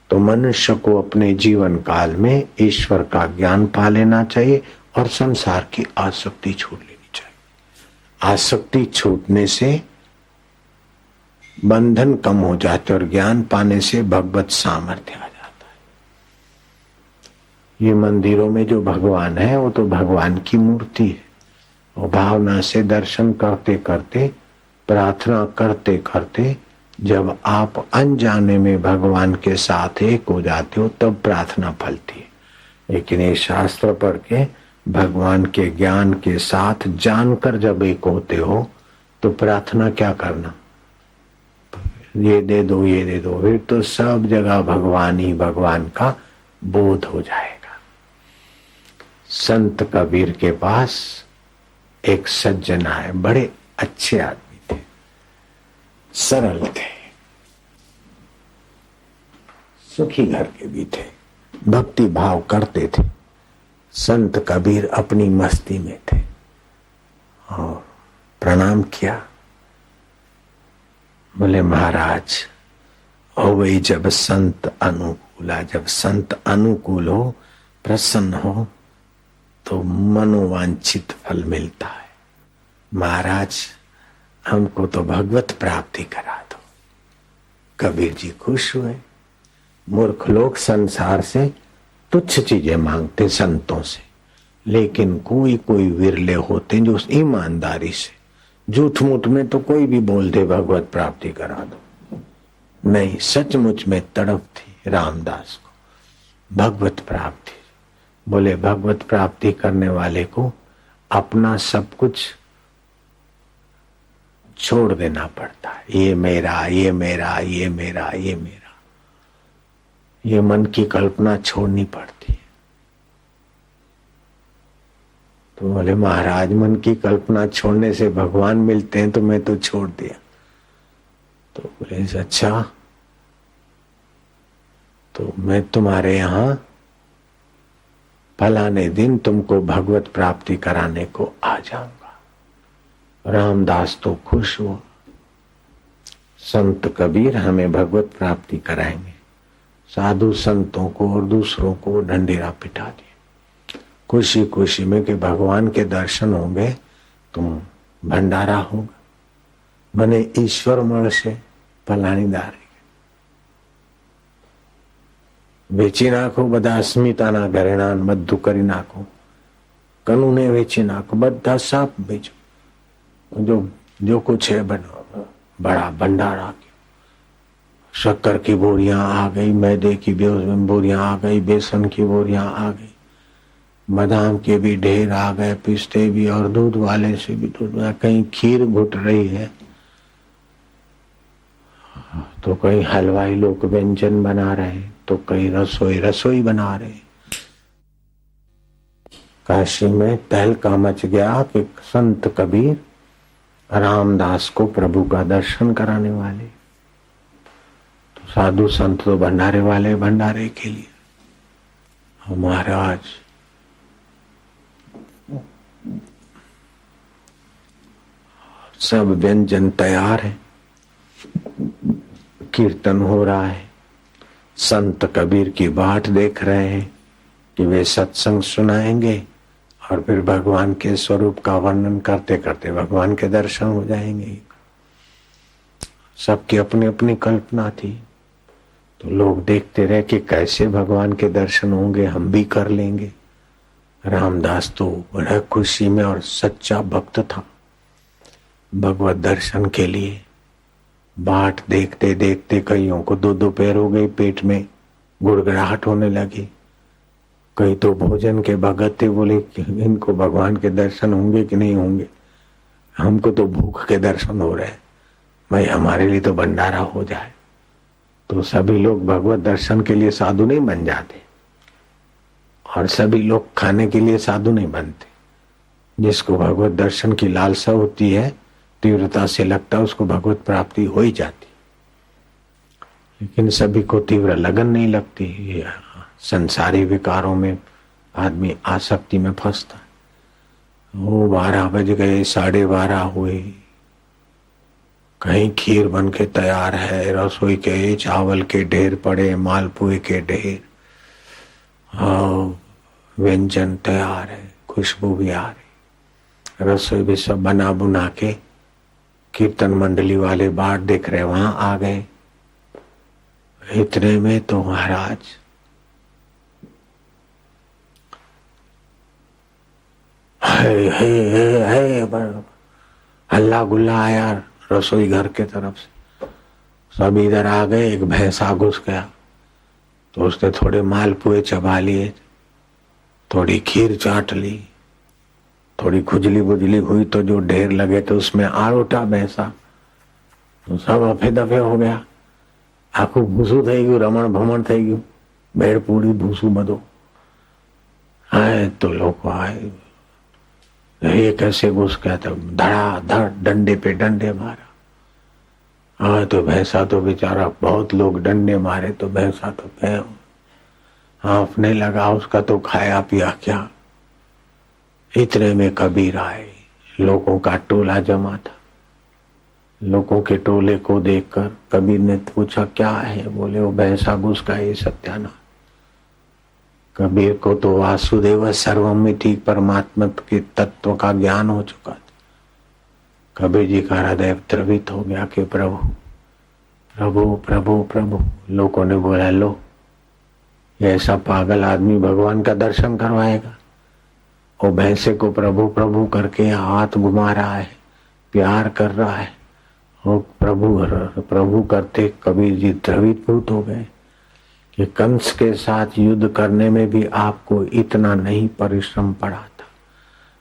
तो मनुष्य को अपने जीवन काल में ईश्वर का ज्ञान पा लेना चाहिए और संसार की आसक्ति छूट लेनी चाहिए। आसक्ति छूटने से बंधन कम हो जाते और ज्ञान पाने से भगवत सामर्थ्य आ जाता है। ये मंदिरों में जो भगवान है वो तो भगवान की मूर्ति है। और भावना से दर्शन करते करते, प्रार्थना करते करते जब आप अनजाने में भगवान के साथ एक हो जाते हो तब प्रार्थना फलती है। लेकिन ये शास्त्र पढ़ के भगवान के ज्ञान के साथ जानकर जब एक होते हो तो प्रार्थना क्या करना, ये दे दो ये दे दो, फिर तो सब जगह भगवान ही भगवान का बोध हो जाएगा। संत कबीर के पास एक सज्जन आए, बड़े अच्छे आदमी थे, सरल थे, सुखी घर के भी थे, भक्ति भाव करते थे। संत कबीर अपनी मस्ती में थे और प्रणाम किया। बोले महाराज, हो वही जब संत अनुकूला, जब संत अनुकूल हो, प्रसन्न हो तो मनोवांछित फल मिलता है। महाराज हमको तो भगवत प्राप्ति करा दो। कबीर जी खुश हुए। मूर्ख लोग संसार से तुच्छ चीजें मांगते संतों से, लेकिन कोई कोई विरले होते जो ईमानदारी से, झूठ मूठ में तो कोई भी बोल दे भगवत प्राप्ति करा दो। नहीं, सचमुच में तड़प थी रामदास को भगवत प्राप्ति। बोले भगवत प्राप्ति करने वाले को अपना सब कुछ छोड़ देना पड़ता है। ये मेरा, ये मेरा, ये मेरा, ये मेरा, ये मन की कल्पना छोड़नी पड़ती है। तो बोले महाराज, मन की कल्पना छोड़ने से भगवान मिलते हैं, तो मैं तो छोड़ दिया। तो बोले अच्छा, तो मैं तुम्हारे यहां फलाने दिन तुमको भगवत प्राप्ति कराने को आ जाऊंगा। रामदास तो खुश हुआ, संत कबीर हमें भगवत प्राप्ति कराएंगे। साधु संतों को और दूसरों को ढंढेरा पिटा दिया खुशी खुशी में कि भगवान के दर्शन होंगे, तुम भंडारा होगा। मने ईश्वर मण से फलानी दारी વેચી નાખો, બધા અસ્મિતાના ઘરેણા બધું કરી નાખો, કનુને વેચી નાખો, બધા સાપ बेचो, जो कुछ है बड़ा भंडारा। शक्कर की बोरियां आ गई, मैदे की बोरियां आ गई, बेसन की बोरियां आ गई, बादाम के भी ढेर आ गए, पिस्ते भी, और दूध वाले से भी दूध। कहीं खीर घुट रही है तो कहीं हलवाई लोग व्यंजन बना रहे हैं, तो कहीं रसोई बना रहे। काशी में तहलका मच गया कि संत कबीर रामदास को प्रभु का दर्शन कराने वाले। तो साधु संत तो भंडारे वाले, भंडारे के लिए। महाराज सब व्यंजन तैयार है, कीर्तन हो रहा है, संत कबीर की बाट देख रहे हैं कि वे सत्संग सुनाएंगे और फिर भगवान के स्वरूप का वर्णन करते करते भगवान के दर्शन हो जाएंगे। सबकी अपनी अपनी कल्पना थी। तो लोग देखते रहे कि कैसे भगवान के दर्शन होंगे, हम भी कर लेंगे। रामदास तो बड़ा खुशी में और सच्चा भक्त था। भगवत दर्शन के लिए बाट देखते देखते कईयों को 2-2 पैर हो गई, पेट में गुड़गड़ाहट होने लगी। कई तो भोजन के भगत थे, बोले इनको भगवान के दर्शन होंगे कि नहीं होंगे, हमको तो भूख के दर्शन हो रहे हैं, भाई हमारे लिए तो भंडारा हो जाए। तो सभी लोग भगवत दर्शन के लिए साधु नहीं बन जाते और सभी लोग खाने के लिए साधु नहीं बनते। जिसको भगवत दर्शन की लालसा होती है, तीव्रता से लगता है, उसको भगवत प्राप्ति हो ही जाती। लेकिन सभी को तीव्र लगन नहीं लगती। ये संसारी विकारों में आदमी आसक्ति में फंसता है। वो 12 बज गए, 12:30 हुए, कहीं खीर बन के तैयार है, रसोई के चावल के ढेर पड़े, मालपुए के ढेर, हाँ व्यंजन तैयार है, खुशबू भी आ रही, रसोई भी सब बना बुना के कीर्तन मंडली वाले बाट देख रहे वहां आ गए। इतने में तो महाराज हल्ला गुल्ला आया रसोई घर के तरफ से। सब इधर आ गए। एक भैंसा घुस गया तो उसने थोड़े मालपुए चबा लिए, थोड़ी खीर चाट ली, थोड़ी खुजली बुजली हुई तो जो ढेर लगे तो उसमें आ उठा भैंसा, तो सब अफे दफे हो गया। आखू भूसू થઈ ગયું, રમણ ભમણ થઈ ગયું, ભેળ પૂરી ભૂસું બધું। आए तो लोग आए, ये कैसे घुस गया? तो धड़ाधड़ डंडे पे डंडे मारा। हाँ तो भैंसा तो बेचारा, बहुत लोग डंडे मारे तो भैंसा तो हाँफने लगा, उसका तो खाया पिया क्या। इतने में कबीर आए, लोगों का टोला जमा था। लोगों के टोले को देखकर कबीर ने पूछा क्या है? बोले वो भैंसा घुस का ये सत्यानाश। कबीर को तो वासुदेव सर्वमिति परमात्मा के तत्व का ज्ञान हो चुका था। कबीर जी का हृदय द्रवित हो गया कि प्रभु प्रभु प्रभु प्रभु। लोगों ने बोला लो, ये ऐसा पागल आदमी भगवान का दर्शन करवाएगा? वो भैंसे को प्रभु प्रभु करके हाथ घुमा रहा है, प्यार कर रहा है। वो प्रभु प्रभु करते कबीर जी द्रवीभूत हो गए कि कंस के साथ युद्ध करने में भी आपको इतना नहीं परिश्रम पड़ा था।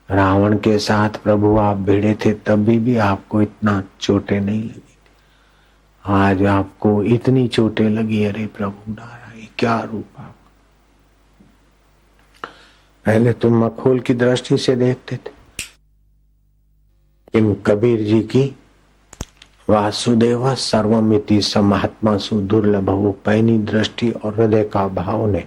रावण के साथ प्रभु आप भिड़े थे तब भी आपको इतना चोटें नहीं लगी थी। आज आपको इतनी चोटें लगी। अरे प्रभु नारायण, क्या रूप आप! पहले तुम मखोल की दृष्टि से देखते थे, इन कबीर जी की वासुदेव सर्वमिति समात्मा सु दुर्लभ वो पैनी दृष्टि और हृदय का भाव ने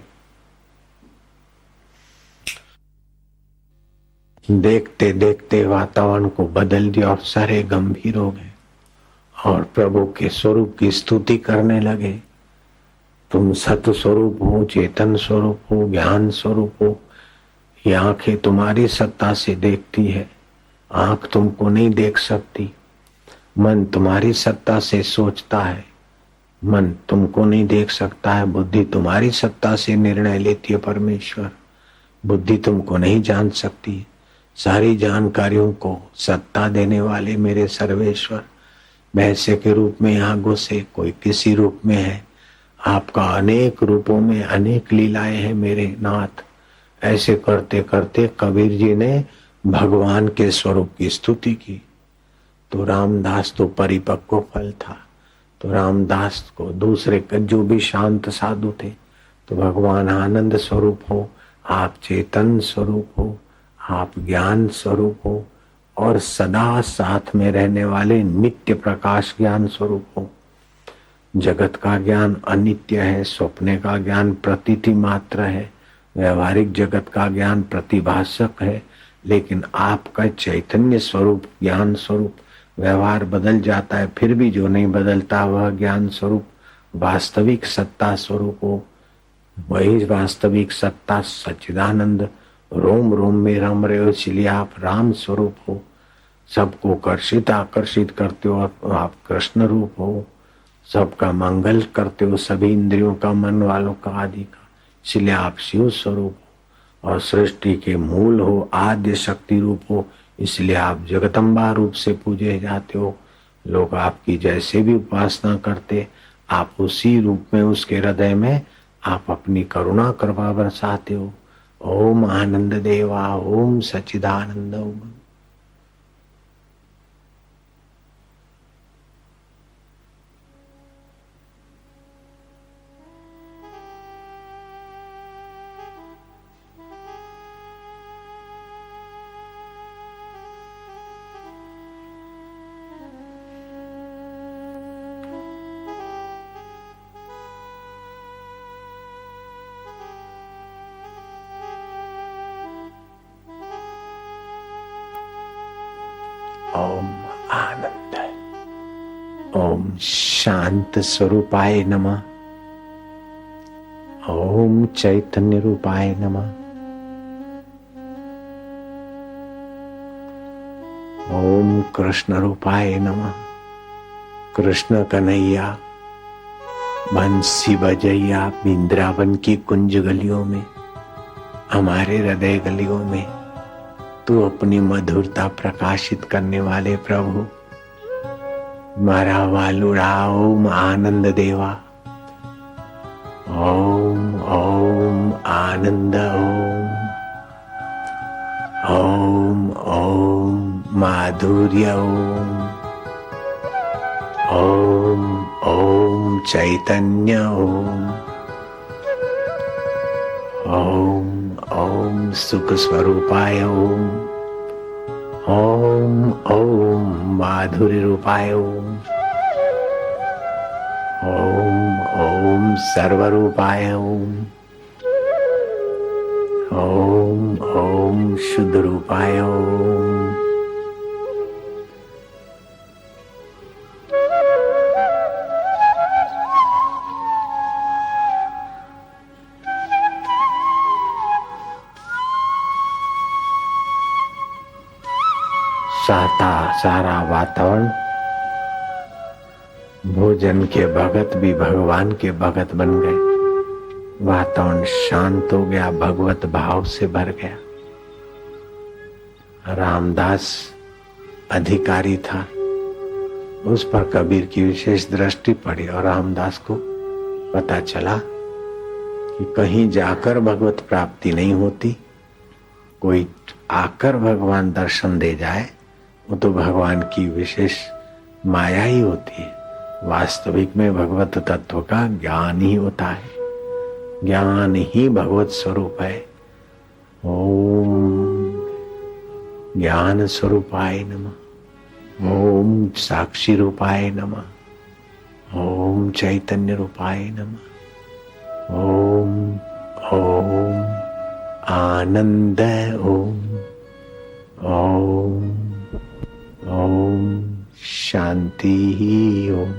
देखते देखते वातावरण को बदल दिया और सारे गंभीर हो गए और प्रभु के स्वरूप की स्तुति करने लगे। तुम सत स्वरूप हो, चेतन स्वरूप हो, ज्ञान स्वरूप हो। ये आंखें तुम्हारी सत्ता से देखती है, आंख तुमको नहीं देख सकती। मन तुम्हारी सत्ता से सोचता है, मन तुमको नहीं देख सकता है। बुद्धि तुम्हारी सत्ता से निर्णय लेती है परमेश्वर, बुद्धि तुमको नहीं जान सकती। सारी जानकारियों को सत्ता देने वाले मेरे सर्वेश्वर भैंसे के रूप में यहाँ घुसे, कोई किसी रूप में है। आपका अनेक रूपों में अनेक लीलाएं हैं मेरे नाथ। ऐसे करते करते कबीर जी ने भगवान के स्वरूप की स्तुति की। तो रामदास तो परिपक्व फल था, तो रामदास को दूसरे जो भी शांत साधु थे, तो भगवान आनंद स्वरूप हो, आप चेतन स्वरूप हो, आप ज्ञान स्वरूप हो और सदा साथ में रहने वाले नित्य प्रकाश ज्ञान स्वरूप हो। जगत का ज्ञान अनित्य है, स्वप्ने का ज्ञान प्रतीति मात्र है, व्यवहारिक जगत का ज्ञान प्रतिभासक है, लेकिन आपका चैतन्य स्वरूप ज्ञान स्वरूप व्यवहार बदल जाता है, फिर भी जो नहीं बदलता वह ज्ञान स्वरूप वास्तविक सत्ता स्वरूप हो। वही वास्तविक सत्ता सच्चिदानंद रोम रोम में रम रहे हो, इसलिए आप राम स्वरूप हो। सबको आकर्षित करते हो, आप कृष्ण रूप हो। सबका मंगल करते हो, सभी इंद्रियों का, मन वालों का, आदि का, इसलिए आप शिव स्वरूप हो। और सृष्टि के मूल हो, आद्य शक्ति रूप हो, इसलिए आप जगदम्बा रूप से पूजे जाते हो। लोग आपकी जैसे भी उपासना करते, आप उसी रूप में, उसके हृदय में आप अपनी करुणा कृपा बरसाते हो। ओम आनंद देवा, ओम सच्चिदानंद ओम। ओम आनंद। शांत स्वरूपाय नमः। ओम चैतन्य रूपाय नमः। ओम कृष्ण रूपाय नमः। कृष्ण कन्हैया बंसी बजैया वृंदावन की कुंज गलियों में, हमारे हृदय गलियों में तू अपनी मधुरता प्रकाशित करने वाले प्रभु, मारा वालुड़ा ओम आनंद देवा। ओम ओम आनंद ओम ओम माधुर्य ओम ओम चैतन्य ओम ओम सुख स्वरूपाय ओम ओम माधुर्य रूपाय ओम ओम सर्वरूपाय ओम ओम शुद्ध रूपाय ओम। सारा वातावरण भोजन के भगत भी भगवान के भगत बन गए। वातावरण शांत हो गया, भगवत भाव से भर गया। रामदास अधिकारी था, उस पर कबीर की विशेष दृष्टि पड़ी और रामदास को पता चला कि कहीं जाकर भगवत प्राप्ति नहीं होती, कोई आकर भगवान दर्शन दे जाए वो तो भगवान की विशेष माया ही होती है। वास्तविक में भगवत तत्व का ज्ञान ही होता है, ज्ञान ही भगवत स्वरूप है। ओम ज्ञान स्वरूपाय नमः। ओम साक्षी रूपाय नमः। ओम चैतन्य रूपाय नमः। ओम आनंद ओम शांति ओम।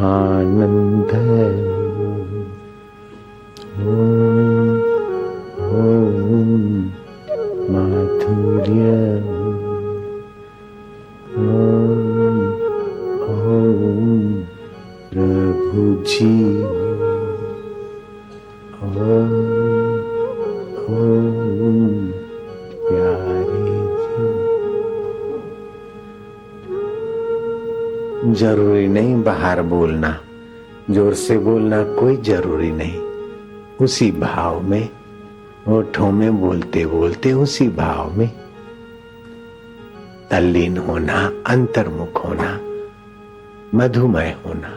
आनंद ओम माधुर्य ओम प्रभु जी ओम प्यारे जी। जरूरी नहीं बाहर बोलना, जोर से बोलना कोई जरूरी नहीं। उसी भाव में, होठों में बोलते बोलते उसी भाव में तल्लीन होना, अंतर्मुख होना, मधुमय होना।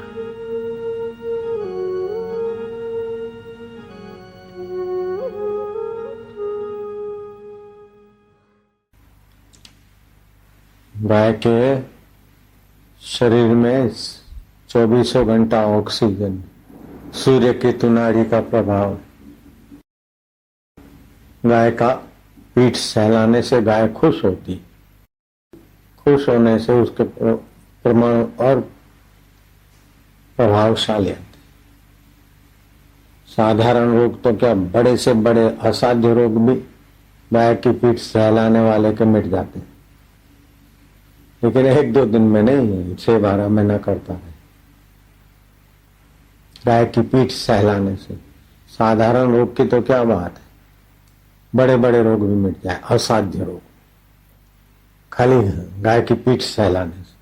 गाय के शरीर में 24 घंटा ऑक्सीजन, सूर्य की तुनाड़ी का प्रभाव। गाय का पीठ सहलाने से गाय खुश होती, खुश होने से उसके प्रमाण और प्रभावशाली आते। साधारण रोग तो क्या, बड़े से बड़े असाध्य रोग भी गाय की पीठ सहलाने वाले के मिट जाते, लेकिन 1-2 दिन में नहीं, 6-12 महीना करता है। गाय की पीठ सहलाने से साधारण रोग की तो क्या बात है, बड़े बड़े रोग भी मिट जाए, असाध्य रोग। खाली गाय की पीठ सहलाने से।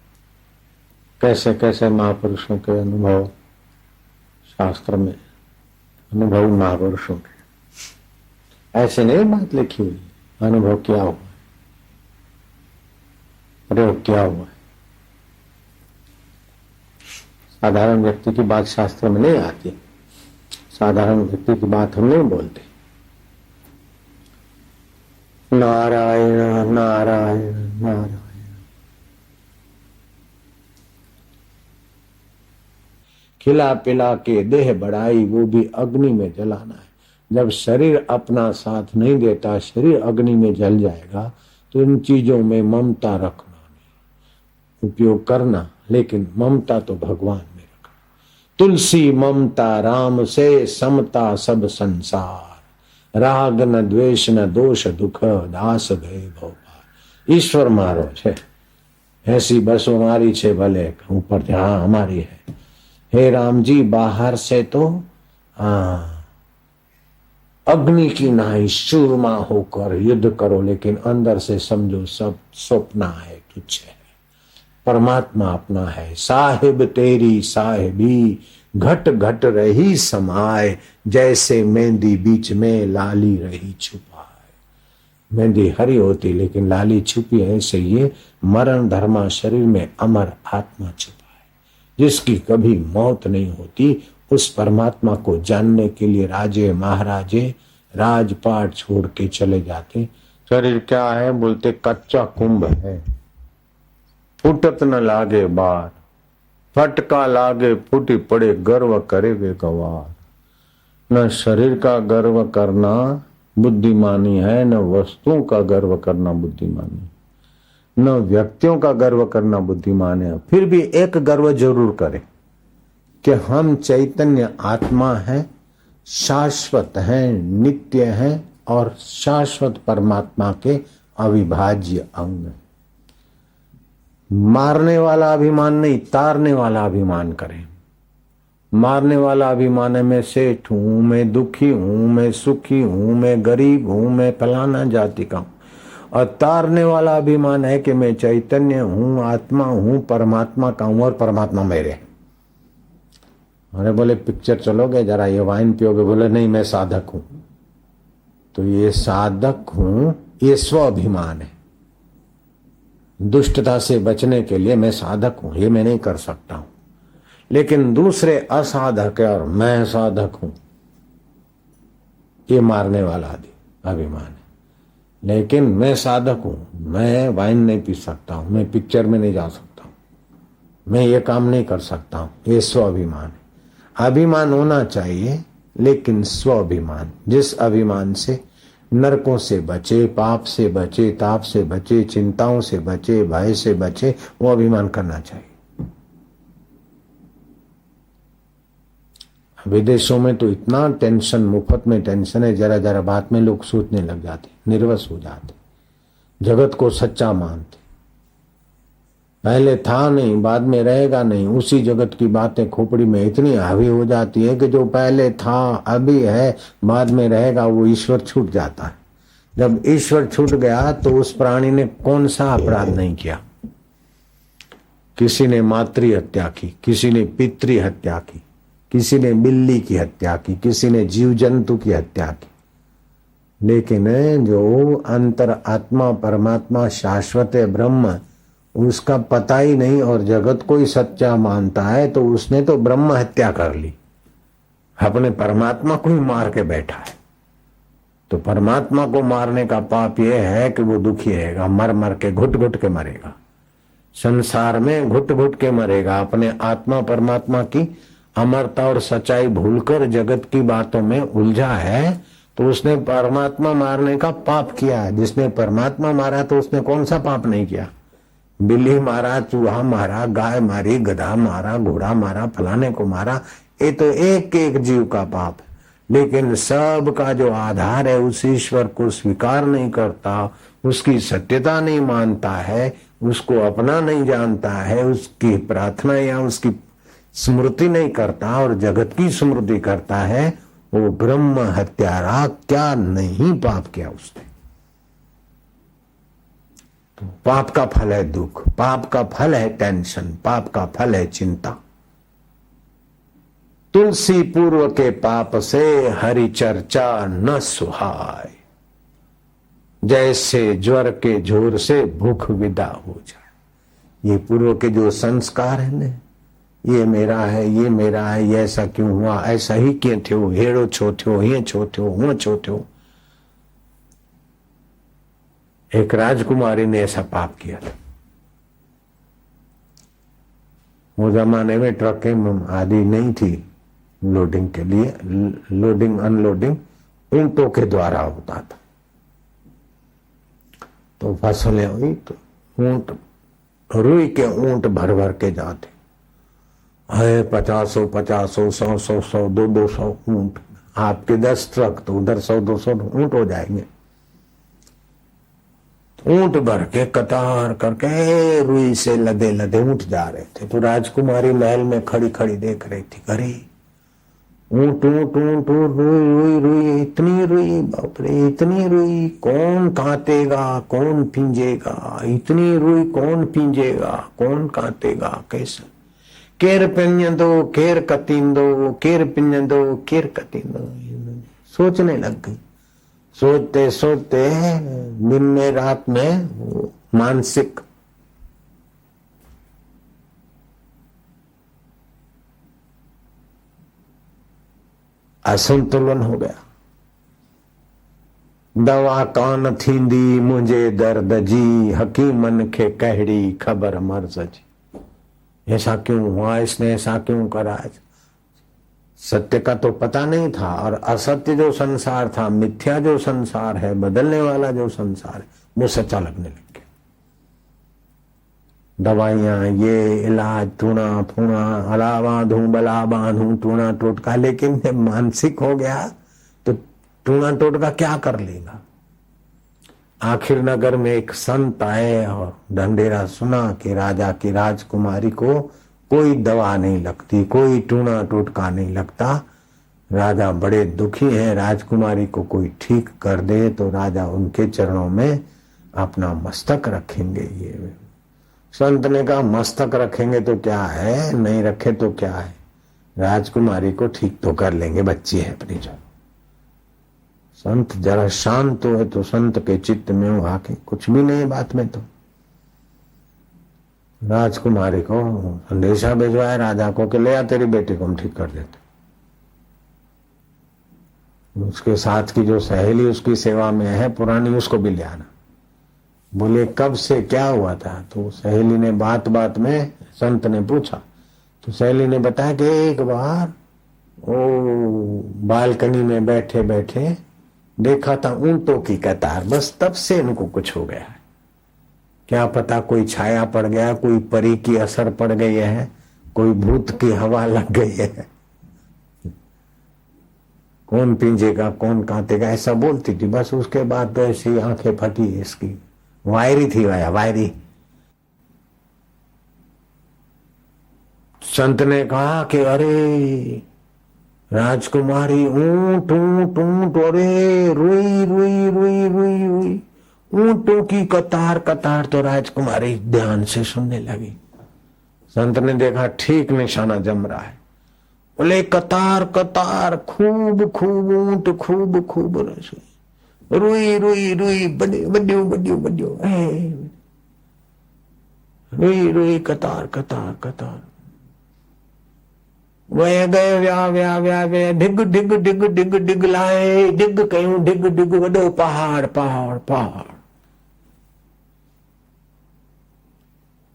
कैसे कैसे महापुरुषों के अनुभव शास्त्र में, अनुभव महापुरुषों के ऐसे नहीं बात लिखी हुई, अनुभव क्या हुआ, प्रयोग क्या हुआ। साधारण व्यक्ति की बात शास्त्र में नहीं आती, साधारण व्यक्ति की बात हम नहीं बोलते। नारायण नारायण नारायण। खिला पिला के देह बढ़ाई, वो भी अग्नि में जलाना है। जब शरीर अपना साथ नहीं देता, शरीर अग्नि में जल जाएगा। तो इन चीजों में ममता रखना नहीं, उपयोग करना, लेकिन ममता तो भगवान में रखना। तुलसी ममता राम से, समता सब संसार। राग न द्वेष न दोष दुख, दास गए भोपाल। ईश्वर मारो छे, ऐसी बस हमारी छे, भले ऊपर हाँ हमारी है। हे राम जी, बाहर से तो अग्नि की नाई शूरमा होकर युद्ध करो, लेकिन अंदर से समझो सब स्वप्न है, तुच्छ है। परमात्मा अपना है। साहिब तेरी साहिबी, घट घट रही समाए। जैसे मेहंदी बीच में लाली रही छुपाए। मेहंदी हरी होती लेकिन लाली छुपी है, ऐसे ये मरण धर्मा शरीर में अमर आत्मा छुपा है, जिसकी कभी मौत नहीं होती। उस परमात्मा को जानने के लिए राजे महाराजे राजपाट छोड़ के चले जाते। शरीर क्या है बोलते, कच्चा कुंभ है, फुटत न लागे बार। फटका लागे फूटी पड़े, गर्व करे वे गवार। न शरीर का गर्व करना बुद्धिमानी है, न वस्तुओं का गर्व करना बुद्धिमानी, न व्यक्तियों का गर्व करना बुद्धिमान है। फिर भी एक गर्व जरूर करे कि हम चैतन्य आत्मा है, शाश्वत हैं, नित्य हैं और शाश्वत परमात्मा के अविभाज्य अंग। मारने वाला अभिमान नहीं, तारने वाला अभिमान करें। मारने वाला अभिमान है, मैं सेठ हूं, मैं दुखी हूं, मैं सुखी हूं, मैं गरीब हूं, मैं फलाना जाति का हूं। और तारने वाला अभिमान है कि मैं चैतन्य हूं, आत्मा हूं, परमात्मा का हूं और परमात्मा मेरे। अरे बोले पिक्चर चलोगे जरा, ये वाइन पियोगे? बोले नहीं, मैं साधक हूं। तो ये साधक हूं, ये स्वाभिमान है। दुष्टता से बचने के लिए मैं साधक हूं, ये मैं नहीं कर सकता हूं। लेकिन दूसरे असाधक है और मैं साधक हूं, ये मारने वाला अभिमान है। लेकिन मैं साधक हूं, मैं वाइन नहीं पी सकता हूं, मैं पिक्चर में नहीं जा सकता हूं, मैं ये काम नहीं कर सकता हूं, ये स्वाभिमान है। अभिमान होना चाहिए, लेकिन स्वाभिमान, जिस अभिमान से नरकों से बचे, पाप से बचे, ताप से बचे, चिंताओं से बचे, भय से बचे, वो अभिमान करना चाहिए। विदेशों में तो इतना टेंशन, मुफ्त में टेंशन है, जरा जरा बात में लोग सोचने लग जाते, निर्वस हो जाते, जगत को सच्चा मानते। पहले था नहीं, बाद में रहेगा नहीं, उसी जगत की बातें खोपड़ी में इतनी हावी हो जाती है कि जो पहले था, अभी है, बाद में रहेगा, वो ईश्वर छूट जाता है। जब ईश्वर छूट गया तो उस प्राणी ने कौन सा अपराध नहीं किया। किसी ने मातृ हत्या की, किसी ने पितृ हत्या की, किसी ने बिल्ली की हत्या की, किसी ने जीव जंतु की हत्या की। लेकिन जो अंतर आत्मा परमात्मा शाश्वत ब्रह्म, उसका पता ही नहीं और जगत को ही सच्चा मानता है, तो उसने तो ब्रह्म हत्या कर ली, अपने परमात्मा को ही मार के बैठा है। तो परमात्मा को मारने का पाप यह है कि वो दुखी रहेगा, मर मर के, घुट घुट के मरेगा, संसार में घुट घुट के मरेगा। अपने आत्मा परमात्मा की अमरता और सच्चाई भूलकर जगत की बातों में उलझा है, तो उसने परमात्मा मारने का पाप किया है। जिसने परमात्मा मारा तो उसने कौन सा पाप नहीं किया। बिल्ली मारा, चूहा मारा, गाय मारी, गधा मारा, घोड़ा मारा, फलाने को मारा, ये तो एक एक जीव का पाप है। लेकिन सब का जो आधार है उस ईश्वर को स्वीकार नहीं करता, उसकी सत्यता नहीं मानता है, उसको अपना नहीं जानता है, उसकी प्रार्थना या उसकी स्मृति नहीं करता और जगत की स्मृति करता है, वो ब्रह्म हत्यारा क्या नहीं पाप किया उसने। तो पाप का फल है दुख, पाप का फल है टेंशन, पाप का फल है चिंता। तुलसी पूर्व के पाप से हरि चर्चा न सुहाय, जैसे ज्वर के जोर से भूख विदा हो जाए। ये पूर्व के जो संस्कार है ना, ये मेरा है, ये मेरा है, ये ऐसा क्यों हुआ, ऐसा ही क्यों थयो, हेड़ो छो थयो, ये छो थयो, हूं छो थयो। एक राजकुमारी ने ऐसा पाप किया था। वो जमाने में ट्रकें आदि नहीं थी लोडिंग के लिए, लोडिंग अनलोडिंग ऊंटों के द्वारा होता था। तो फसलें हुई तो ऊंट, रुई के ऊंट भर भर के जाते है, 50-50, 100-100, 200 ऊंट। आपके 10 ट्रक तो उधर 100-200 ऊंट हो जाएंगे। ऊंट भर के कतार करके रुई से लदे लदे ऊंट जा रहे थे। तो राजकुमारी महल में खड़ी खड़ी देख रही थी, अरे ऊंट ऊंट ऊंट रुई रुई रुई, इतनी रुई, बाप रे इतनी रुई, कौन काटेगा, कौन पींजेगा, इतनी रुई कौन पींजेगा, कौन काटेगा, कैसे, केर पिंजंदो केर कतींदो, केर पिंजंदो केर कतींदो। सोचने लग गई। सोचते सोचते दिन में रात में मानसिक असंतुलन हो गया। दवा कान थींदी मुझे दर्द जी, हकीमन के कहड़ी खबर मर्ज जी। ऐसा क्यों हुआ, इसने ऐसा क्यों करा। सत्य का तो पता नहीं था, और असत्य जो संसार था, मिथ्या जो संसार है, बदलने वाला जो संसार है, वो सच्चा लगने लग गया। दवाइयां, ये इलाज, टूना फूना, अला बांधू बला बांधू, टूना टोटका, लेकिन जब मानसिक हो गया तो टूना टोटका क्या कर लेगा। आखिर नगर में एक संत आए और ढंढेरा सुना कि राजा की राजकुमारी को कोई दवा नहीं लगती, कोई टूना टोटका नहीं लगता। राजा बड़े दुखी हैं, राजकुमारी को कोई ठीक कर दे तो राजा उनके चरणों में अपना मस्तक रखेंगे। ये संत ने कहा, मस्तक रखेंगे तो क्या है, नहीं रखे तो क्या है, राजकुमारी को ठीक तो कर लेंगे, बच्ची है अपनी। जो संत जरा शांत है तो संत के चित्त में वो आके कुछ भी नहीं बात में। तो राजकुमारी को संदेशा भिजवाया राजा को कि ले आ तेरी बेटी को हम ठीक कर देते। उसके साथ की जो सहेली उसकी सेवा में है पुरानी, उसको भी ले आना। बोले कब से क्या हुआ था। तो सहेली ने बात बात में संत ने पूछा, तो सहेली ने बताया कि एक बार वो बालकनी में बैठे बैठे देखा था ऊंटों की कतार, बस तब से इनको कुछ हो गया है। क्या पता कोई छाया पड़ गया, कोई परी की असर पड़ गई है, कोई भूत की हवा लग गई है, कौन पींजेगा कौन काटेगा, ऐसा बोलती थी। बस उसके बाद तो ऐसी आंखें फटी, इसकी वायरी थी, वायरी। संत ने कहा कि अरे राजकुमारी ऊंट ऊंट ऊंट, अरे रुई रुई रुई रुई रुई, ऊंटों की कतार कतार। तो राजकुमारी ध्यान से सुनने लगी। संत ने देखा ठीक निशाना जम रहा है। बोले कतार कतार, खूब खूब ऊंट, खूब खूब रुई रुई रुई, बड्यो बड्यो बड्यो, रुई रुई कतार कतार कतार। वह गए व्या व्या व्या व्या, डिग डिग डिग डिग डिग लाए, डिग कयूं डिग डिग, वडो पहाड़ पहाड़ पहाड़।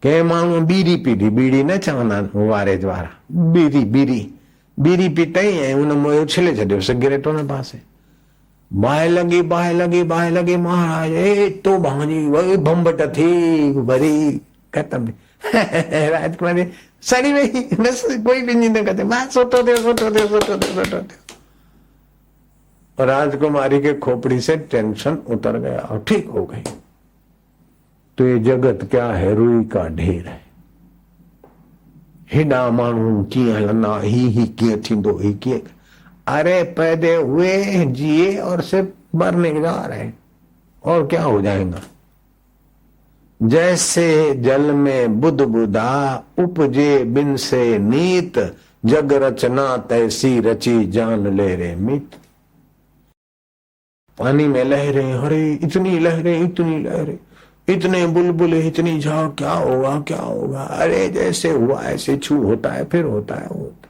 के माण्हू बीड़ी पीधी, बीड़ी न चवंदा वारे द्वारा, बीड़ी बीड़ी बीड़ी पीतई ऐं उन मों उछले छॾियो सिगरेट उन पासे। बाहि लॻी बाहि लॻी बाहि लॻी, महाराज एतो भांजी वही भंबट थी वरी खत्म। राजकुमारी सड़ी वही, बस कोई भी नहीं कहते, बस सोटो दे सोटो दे सोटो दे सोटो दे। राजकुमारी के खोपड़ी से टेंशन उतर गया और ठीक हो गई। तो ये जगत क्या है, रुई का ढेर है। हेॾा माण्हू कीअं हलंदा, ही कीअं थींदो, ही कीअं। अरे पैदे हुए, जिए और सिर्फ मरने जा रहे, और क्या हो जाएगा। जैसे जल में बुद बुदा उपजे बिन से नीत, जग रचना तैसी रची जान ले रे मित। पानी में लहरें, अरे इतनी लहरें, इतनी लहरें, इतने बुलबुले, इतनी झाग, क्या होगा क्या होगा। अरे जैसे हुआ ऐसे छू, होता है फिर होता है होता।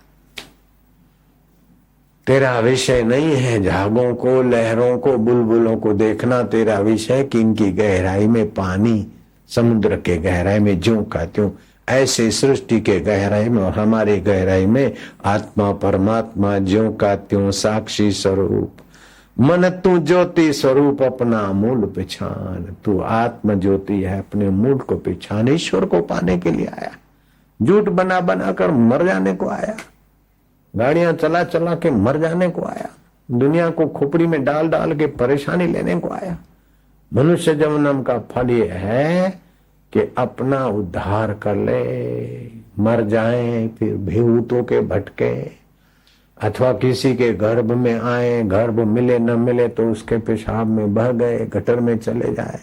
तेरा विषय नहीं है झागों को, लहरों को, बुलबुलों को देखना। तेरा विषय कि इनकी गहराई में पानी, समुद्र के गहराई में ज्यों का त्यों, ऐसे सृष्टि के गहराई में और हमारे गहराई में आत्मा परमात्मा ज्यों का त्यों साक्षी स्वरूप। मन तू ज्योति स्वरूप अपना मूल पहचान। तू आत्म ज्योति है, अपने मूल को पहचान। ईश्वर को पाने के लिए आया, झूठ बना बना कर मर जाने को आया, गाड़ियां चला चला के मर जाने को आया, दुनिया को खोपड़ी में डाल डाल के परेशानी लेने को आया। मनुष्य जन्म का फल ये है कि अपना उद्धार कर ले, मर जाए फिर भूतों के भटके, अथवा किसी के गर्भ में आए, गर्भ मिले न मिले तो उसके पेशाब में बह गए, गटर में चले जाए,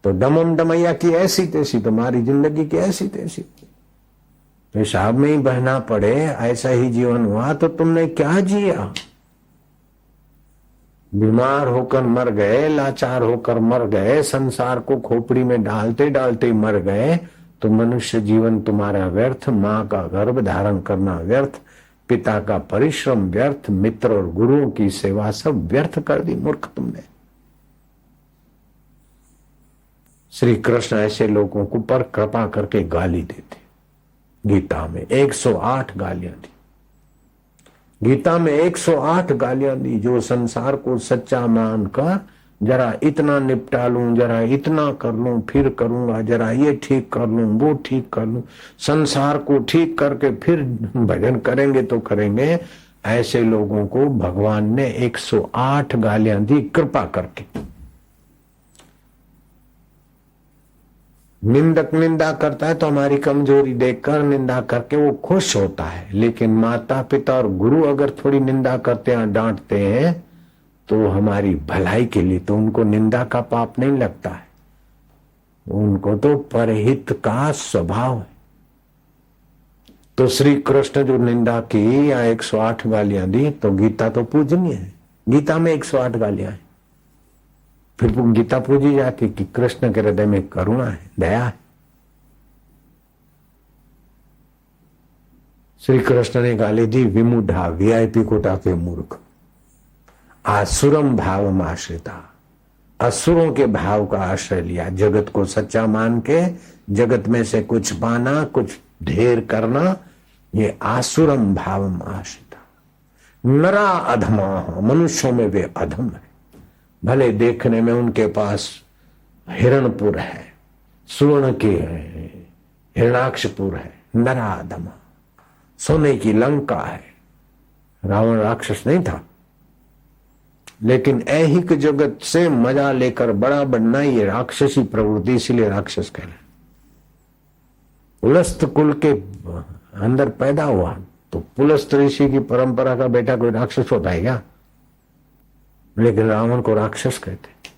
तो डमम डमैया की ऐसी तैसी, तुम्हारी जिंदगी की ऐसी तैसी, पेशाब में ही बहना पड़े, ऐसा ही जीवन हुआ तो तुमने क्या जिया। बीमार होकर मर गए, लाचार होकर मर गए, संसार को खोपड़ी में डालते डालते मर गए, तो मनुष्य जीवन तुम्हारा व्यर्थ, माँ का गर्भ धारण करना व्यर्थ, पिता का परिश्रम व्यर्थ, मित्र और गुरुओं की सेवा सब व्यर्थ कर दी मूर्ख तुमने। श्री कृष्ण ऐसे लोगों को पर कृपा करके गाली देते। गीता में 108 गालियां दी, गीता में 108 गालियां दी। जो संसार को सच्चा मानकर जरा इतना निपटा लूं, जरा इतना कर लूं, फिर करूंगा, जरा ये ठीक कर लूं, वो ठीक कर लूं, संसार को ठीक करके फिर भजन करेंगे तो करेंगे, ऐसे लोगों को भगवान ने 108 गालियां दी कृपा करके। निंदक निंदा करता है तो हमारी कमजोरी देखकर निंदा करके वो खुश होता है, लेकिन माता पिता और गुरु अगर थोड़ी निंदा करते हैं, डांटते हैं तो हमारी भलाई के लिए, तो उनको निंदा का पाप नहीं लगता है, उनको तो परहित का स्वभाव है। तो श्री कृष्ण जो निंदा की या 108 गालियां दी, तो गीता तो पूजनीय है, गीता में 108 गालियां हैं। फिर गीता पूजी जाती कि कृष्ण के हृदय में करुणा है, दया है। श्री कृष्ण ने गाली दी, विमुढ़ा वीआईपी कोटा के मूर्ख, आसुरम भाव आश्रिता, असुरों के भाव का आश्रय लिया, जगत को सच्चा मान के जगत में से कुछ पाना, कुछ ढेर करना, ये आसुरम भाव आश्रिता। नरा अधमा, मनुष्यों में वे अधम है। भले देखने में उनके पास हिरणपुर है, सुवर्ण की है, हिरणाक्षपुर है, नरा अधमा, सोने की लंका है। रावण राक्षस नहीं था, लेकिन ऐहिक जगत से मजा लेकर बड़ा बनना ये राक्षसी प्रवृत्ति, इसीलिए राक्षस कहलाए। पुलस्त कुल के अंदर पैदा हुआ, तो पुलस्त ऋषि की परंपरा का बेटा कोई राक्षस होता है क्या? लेकिन रावण को राक्षस कहते।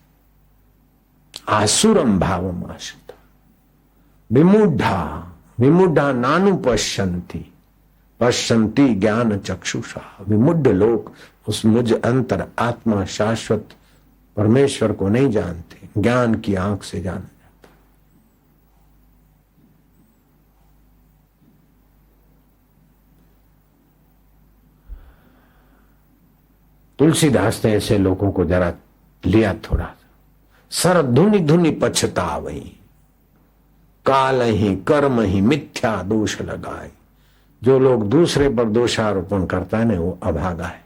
आसुरम भावम आश्रिता, विमुढ़ा, विमुढ़ा नानु पश्यन्ति, पश्यन्ति ज्ञान चक्षुषा। विमुढ़ लोग उस मुझ अंतर आत्मा शाश्वत परमेश्वर को नहीं जानते, ज्ञान की आंख से जाना जाता। तुलसीदास ने ऐसे लोगों को जरा लिया थोड़ा। सर धुनि धुनि पछतावई, काल ही कर्म ही मिथ्या दोष लगाए। जो लोग दूसरे पर दोषारोपण करता है ना, वो अभागा है।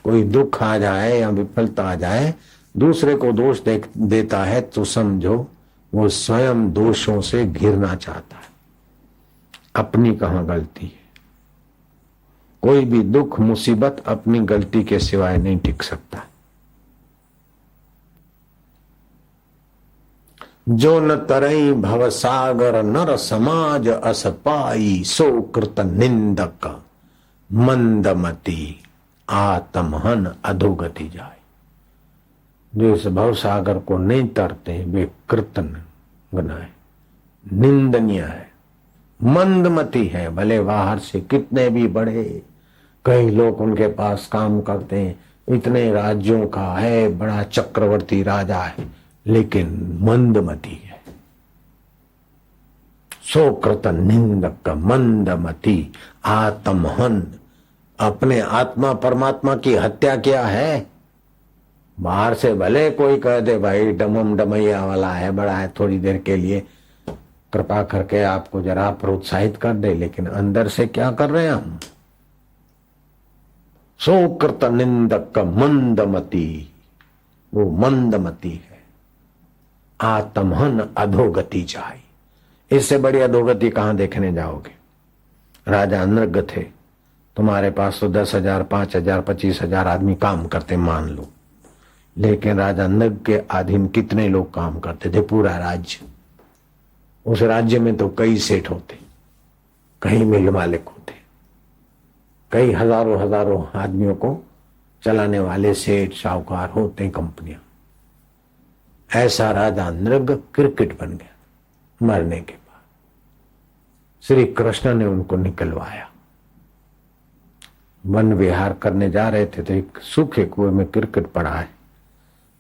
कोई दुख आ जाए या विफलता आ जाए, दूसरे को दोष देता है तो समझो वो स्वयं दोषों से घिरना चाहता है, अपनी कहां गलती है। कोई भी दुख मुसीबत अपनी गलती के सिवाय नहीं टिक सकता। जो न तरई भवसागर नर समाज अस पाई, सो कृत निंदक मंदमती आत्महन अधोगति जाए। जो इस भवसागर को नहीं तरते वे कृतन है, निंदनीय है, मंदमती है। भले बाहर से कितने भी बड़े, कई लोग उनके पास काम करते हैं, इतने राज्यों का है, बड़ा चक्रवर्ती राजा है, लेकिन मंदमती है। सोकृत निंदक मंदमती आत्महन, अपने आत्मा परमात्मा की हत्या किया है। बाहर से भले कोई कह दे भाई डमम डमैया वाला है, बड़ा है, थोड़ी देर के लिए कृपा करके आपको जरा प्रोत्साहित कर दे, लेकिन अंदर से क्या कर रहे हैं हम? सोकृत निंदक मंदमती, वो मंदमती है। आत्महन अधोगति चाही, इससे बड़ी अधोगति कहां देखने जाओगे? राजा नृग थे, तुम्हारे पास तो 10,000 5,000 25,000 आदमी काम करते मान लो, लेकिन राजा नृग के अधीन कितने लोग काम करते थे? पूरा राज्य। उस राज्य में तो कई सेठ होते, कई मिल मालिक होते, कई हजारों हजारों आदमियों को चलाने वाले सेठ साहूकार होते, कंपनियां। ऐसा राजा नृग क्रिकेट बन गया मरने के बाद। श्री कृष्ण ने उनको निकलवाया। वन विहार करने जा रहे थे तो एक सूखे कुएं में क्रिकेट पड़ा है।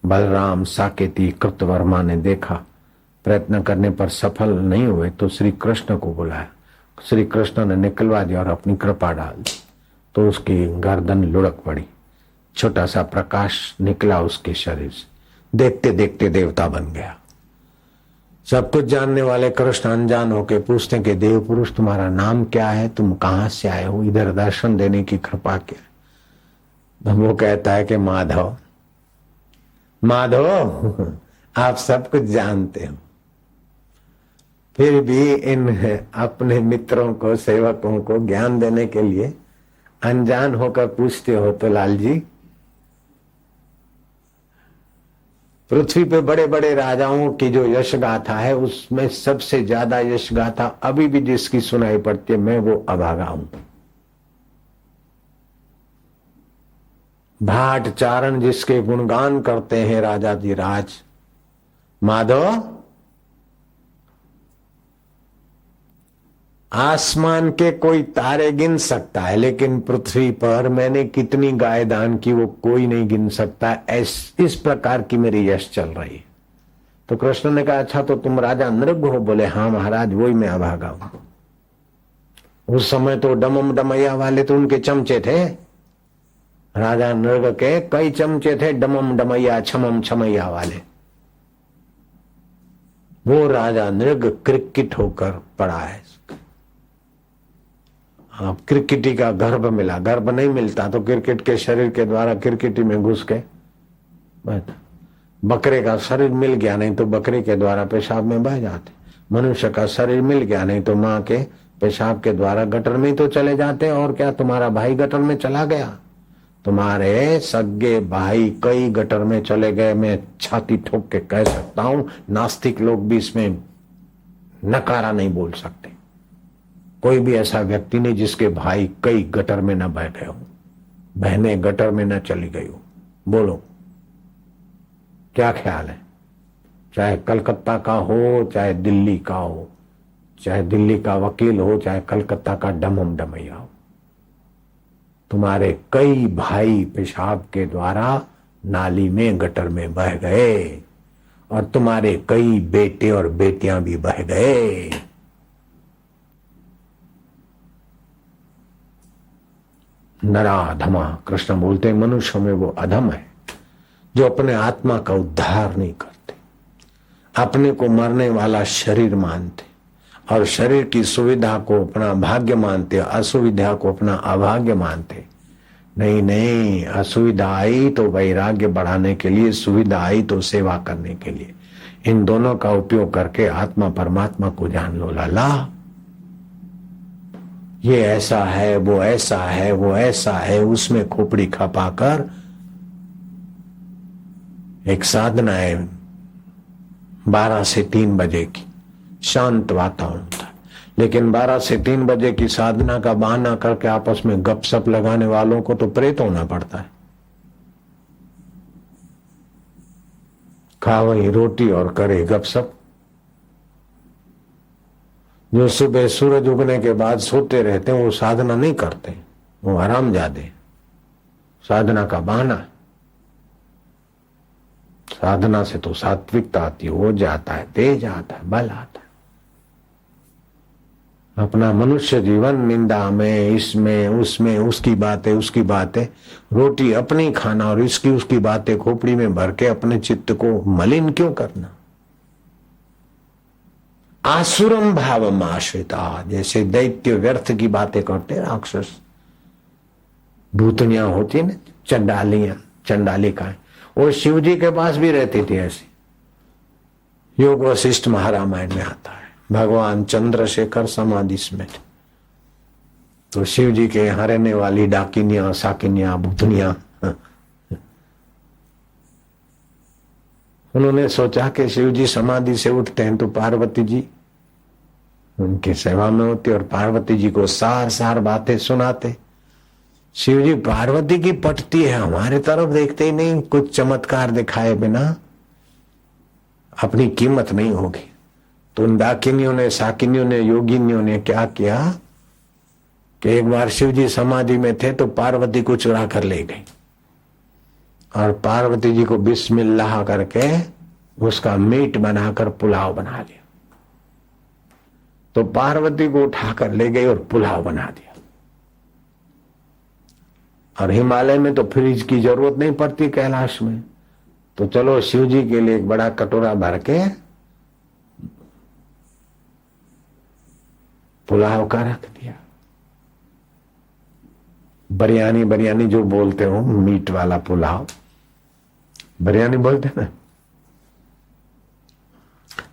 बलराम, साकेती, कृतवर्मा ने देखा, प्रयत्न करने पर सफल नहीं हुए तो श्री कृष्ण को बुलाया। श्री कृष्ण ने निकलवा दिया और अपनी कृपा डाल दी, तो उसकी गर्दन लुढ़क पड़ी, छोटा सा प्रकाश निकला उसके शरीर से, देखते देखते देवता बन गया। सब कुछ जानने वाले कृष्ण अनजान होके पूछते कि देव पुरुष तुम्हारा नाम क्या है, तुम कहां से आए हो, इधर दर्शन देने की कृपा क्या है? वो कहता है कि माधव। माधव आप सब कुछ जानते हो, फिर भी इन अपने मित्रों को, सेवकों को ज्ञान देने के लिए अनजान होकर पूछते हो तो लाल जी, पृथ्वी पे बड़े बड़े राजाओं की जो यश गाथा है उसमें सबसे ज्यादा यश गाथा अभी भी जिसकी सुनाई पड़ती है, मैं वो अभागा हूं। भाट चारण जिसके गुणगान करते हैं राजाधिराज माधव, आसमान के कोई तारे गिन सकता है, लेकिन पृथ्वी पर मैंने कितनी गाय दान की वो कोई नहीं गिन सकता। इस प्रकार की मेरी यश चल रही है। तो कृष्ण ने कहा अच्छा तो तुम राजा नृग हो? बोले हाँ महाराज, वही मैं अभागा हूं। उस समय तो डमम डमैया वाले तो उनके चमचे थे, राजा नृग के कई चमचे थे, डमम डमैया छमम छमैया वाले। वो राजा नृग क्रिकेट होकर पड़ा है। अब क्रिकेटी का गर्भ मिला, गर्भ नहीं मिलता तो क्रिकेट के शरीर के द्वारा क्रिकेटी में घुस के बकरे का शरीर मिल गया, नहीं तो बकरे के द्वारा पेशाब में बह जाते। मनुष्य का शरीर मिल गया, नहीं तो माँ के पेशाब के द्वारा गटर में तो चले जाते। और क्या तुम्हारा भाई गटर में चला गया? तुम्हारे सगे भाई कई गटर में चले गए, मैं छाती ठोक के कह सकता हूं। नास्तिक लोग भी इसमें नकारा नहीं बोल सकते। कोई भी ऐसा व्यक्ति नहीं जिसके भाई कई गटर में न बह गए हो, बहनें गटर में न चली गई हो। बोलो क्या ख्याल है? चाहे कलकत्ता का हो, चाहे दिल्ली का हो, चाहे दिल्ली का वकील हो, चाहे कलकत्ता का डमम डमैया हो, तुम्हारे कई भाई पेशाब के द्वारा नाली में गटर में बह गए, और तुम्हारे कई बेटे और बेटियां भी बह गए। नराधमा, कृष्ण बोलते हैं मनुष्य में वो अधम है जो अपने आत्मा का उद्धार नहीं करते, अपने को मरने वाला शरीर मानते और शरीर की सुविधा को अपना भाग्य मानते, असुविधा को अपना अभाग्य मानते। नहीं नहीं, असुविधा आई तो वैराग्य बढ़ाने के लिए, सुविधा आई तो सेवा करने के लिए। इन दोनों का उपयोग करके आत्मा परमात्मा को जान लो। लाला ये ऐसा है, वो ऐसा है, वो ऐसा है, उसमें खोपड़ी खपाकर एक साधना है 12 से 3 बजे की, शांत वातावरण था। लेकिन 12 से 3 बजे की साधना का बहाना करके आपस में गपशप लगाने वालों को तो प्रेत होना पड़ता है। खा वही रोटी और करे गपशप, जो सुबह सूरज उगने के बाद सोते रहते हैं वो साधना नहीं करते, वो आराम जाते, साधना का बहाना। साधना से तो सात्विकता आती है, वो जाता है, तेज आता है, बल आता है। अपना मनुष्य जीवन निंदा में, इसमें उसमें, उसकी बातें, रोटी अपनी खाना और इसकी उसकी बातें खोपड़ी में भर के अपने चित्त को मलिन क्यों करना। आसुरम भाव आश्रिता, जैसे दैत्य व्यर्थ की बातें करते, राक्षस भूतनियां होती है ना, चंडालिकाएं, वो शिव जी के पास भी रहती थी ऐसी। योग वशिष्ठ महारामायण में आता है, भगवान चंद्रशेखर समाधि में, तो शिव जी के यहाँ रहने वाली डाकिनिया, साकिनिया, भूतनिया, उन्होंने सोचा कि शिव जी समाधि से उठते हैं तो पार्वती जी उनकी सेवा में होती और पार्वती जी को सार सार बातें सुनाते। शिव जी पार्वती की पटती है, हमारे तरफ देखते ही नहीं, कुछ चमत्कार दिखाए बिना अपनी कीमत नहीं होगी। तो उन डाकिनियों ने, साकिनियों ने, योगिनियों ने क्या किया कि एक बार शिव जी समाधि में थे तो पार्वती को चुरा कर ले गई और पार्वती जी को बिस्मिल्लाह करके उसका मीट बनाकर पुलाव बना लिया। तो पार्वती को उठाकर ले गई और पुलाव बना दिया। और हिमालय में तो फ्रिज की जरूरत नहीं पड़ती, कैलाश में तो चलो शिव जी के लिए एक बड़ा कटोरा भर के पुलाव का रख दिया। बिरयानी जो बोलते हो, मीट वाला पुलाव, बिरयानी बोलते ना।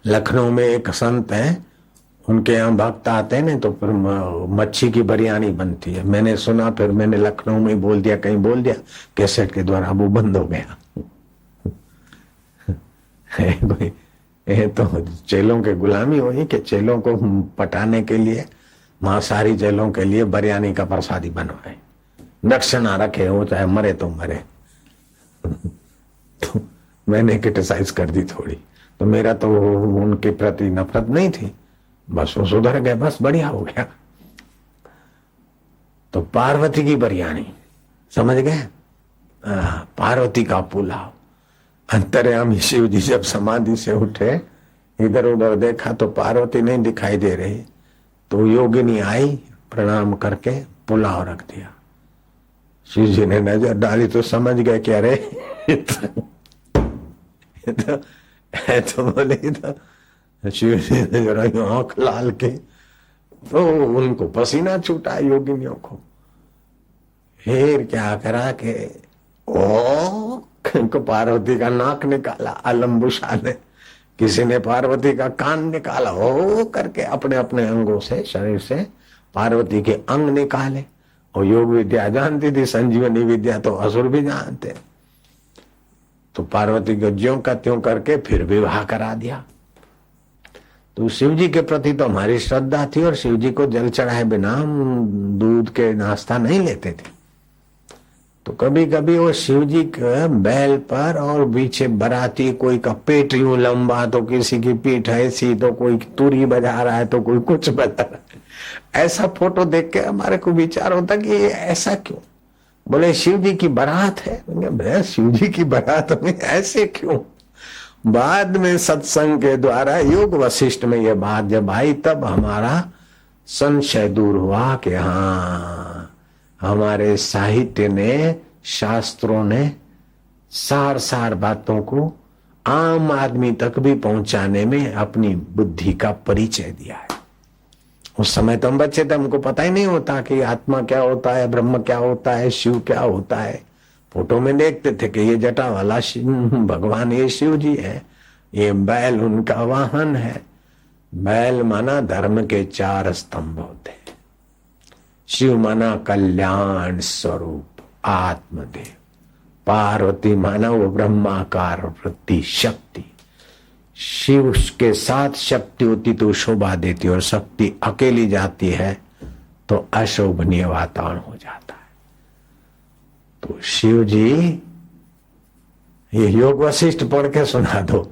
लखनऊ में एक संत है, उनके यहाँ भक्त आते हैं ना तो फिर मच्छी की बिरयानी बनती है। मैंने सुना, फिर मैंने लखनऊ में बोल दिया, कहीं बोल दिया कैसेट के द्वारा, वो बंद हो गया। ये तो चेलों के गुलामी हुई कि चेलों को पटाने के लिए, मांसाहारी चेलों के लिए बिरयानी का प्रसादी बनवाए, दक्षिणा रखे, हो चाहे मरे तो मरे। तो मैंने क्रिटिसाइज कर दी थोड़ी, तो मेरा तो उनके प्रति नफरत नहीं थी, बस वो सुधर गए, बस बढ़िया हो गया। तो पार्वती की बिरयानी, समझ गए, पार्वती का पुलाव। अंतर्यामी शिव जी जब समाधि से उठे, इधर उधर देखा तो पार्वती नहीं दिखाई दे रही, तो योगिनी आई, प्रणाम करके पुलाव रख दिया। शिव जी ने नजर डाली तो समझ गए कि अरे तो बोले तो शिव जी ने जरा आंख लाल के, तो उनको पसीना छूटा योगिनियों को। फिर क्या करा के को पार्वती का नाक निकाला, अलम्बुशा ने, किसी ने पार्वती का कान निकाला, हो करके अपने अपने अंगों से, शरीर से पार्वती के अंग निकाले। और योग विद्या जानती थी, संजीवनी विद्या तो असुर भी जानते। तो पार्वती को ज्यों का त्यों करके फिर विवाह करा दिया। तो शिव जी के प्रति तो हमारी श्रद्धा थी और शिव जी को जल चढ़ाए बिना हम दूध के नाश्ता नहीं लेते थे। तो कभी कभी वो शिव जी के बैल पर और पीछे बराती, कोई का पेट यूं लंबा तो किसी की पीठ ऐसी, तो कोई तुरी बजा रहा है तो कोई कुछ बजा रहा है, ऐसा फोटो देख के हमारे को विचार होता कि ये ऐसा क्यों। बोले शिव जी की बारात है। शिव जी की बारात में ऐसे क्यों। बाद में सत्संग के द्वारा योग वशिष्ठ में ये बात जब आई, तब हमारा संशय दूर हुआ कि हाँ, हमारे साहित्य ने, शास्त्रों ने सार सार बातों को आम आदमी तक भी पहुंचाने में अपनी बुद्धि का परिचय दिया है। उस समय तो हम बच्चे थे, हमको पता ही नहीं होता कि आत्मा क्या होता है, ब्रह्म क्या होता है, शिव क्या होता है। फोटो में देखते थे कि ये जटा वाला भगवान, ये शिव जी है, ये बैल उनका वाहन है। बैल माना धर्म के 4 स्तंभ होते हैं, शिव माना कल्याण स्वरूप आत्मदेव, पार्वती माना वो ब्रह्माकार वृत्ति शक्ति। शिव के साथ शक्ति होती तो शोभा देती, और शक्ति अकेली जाती है तो अशोभनीय वातावरण हो जाता है। तो शिव जी, ये योग वशिष्ठ पढ़ के सुना दो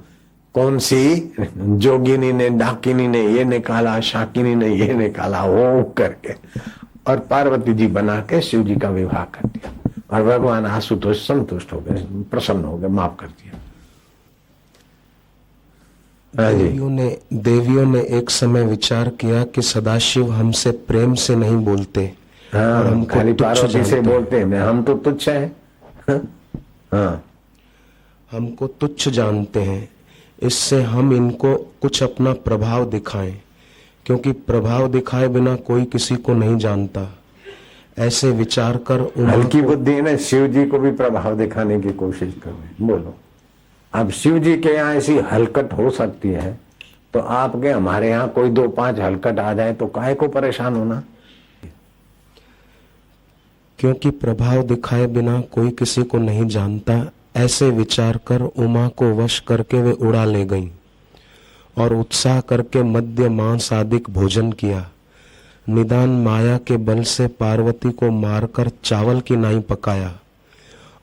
कौन सी जोगिनी ने, डाकिनी ने ये निकाला, शाकिनी ने ये निकाला, वो करके, और पार्वती जी बना के शिव जी का विवाह कर दिया। और भगवान आशुतोष संतुष्ट हो गए, प्रसन्न हो गए, माफ कर दिया। देवियों ने एक समय विचार किया कि सदाशिव हमसे प्रेम से नहीं बोलते, और हम खाली पार्वती से बोलते हैं, हम तो तुच्छ है। हाँ, हमको तुच्छ जानते हैं, इससे हम इनको कुछ अपना प्रभाव दिखाएं, क्योंकि प्रभाव दिखाए बिना कोई किसी को नहीं जानता। ऐसे विचार कर हल्की बुद्धि है ना, शिव जी को भी प्रभाव दिखाने की कोशिश कर रहे। बोलो, अब शिव जी के यहाँ ऐसी हलकट हो सकती है, तो आपके हमारे यहाँ कोई 2-5 हलकट आ जाए तो काहे को परेशान होना। क्योंकि प्रभाव दिखाए बिना कोई किसी को नहीं जानता, ऐसे विचार कर उमा को वश करके वे उड़ा ले गईं और उत्साह करके मद्य मांस आदि भोजन किया। निदान माया के बल से पार्वती को मारकर चावल की नाई पकाया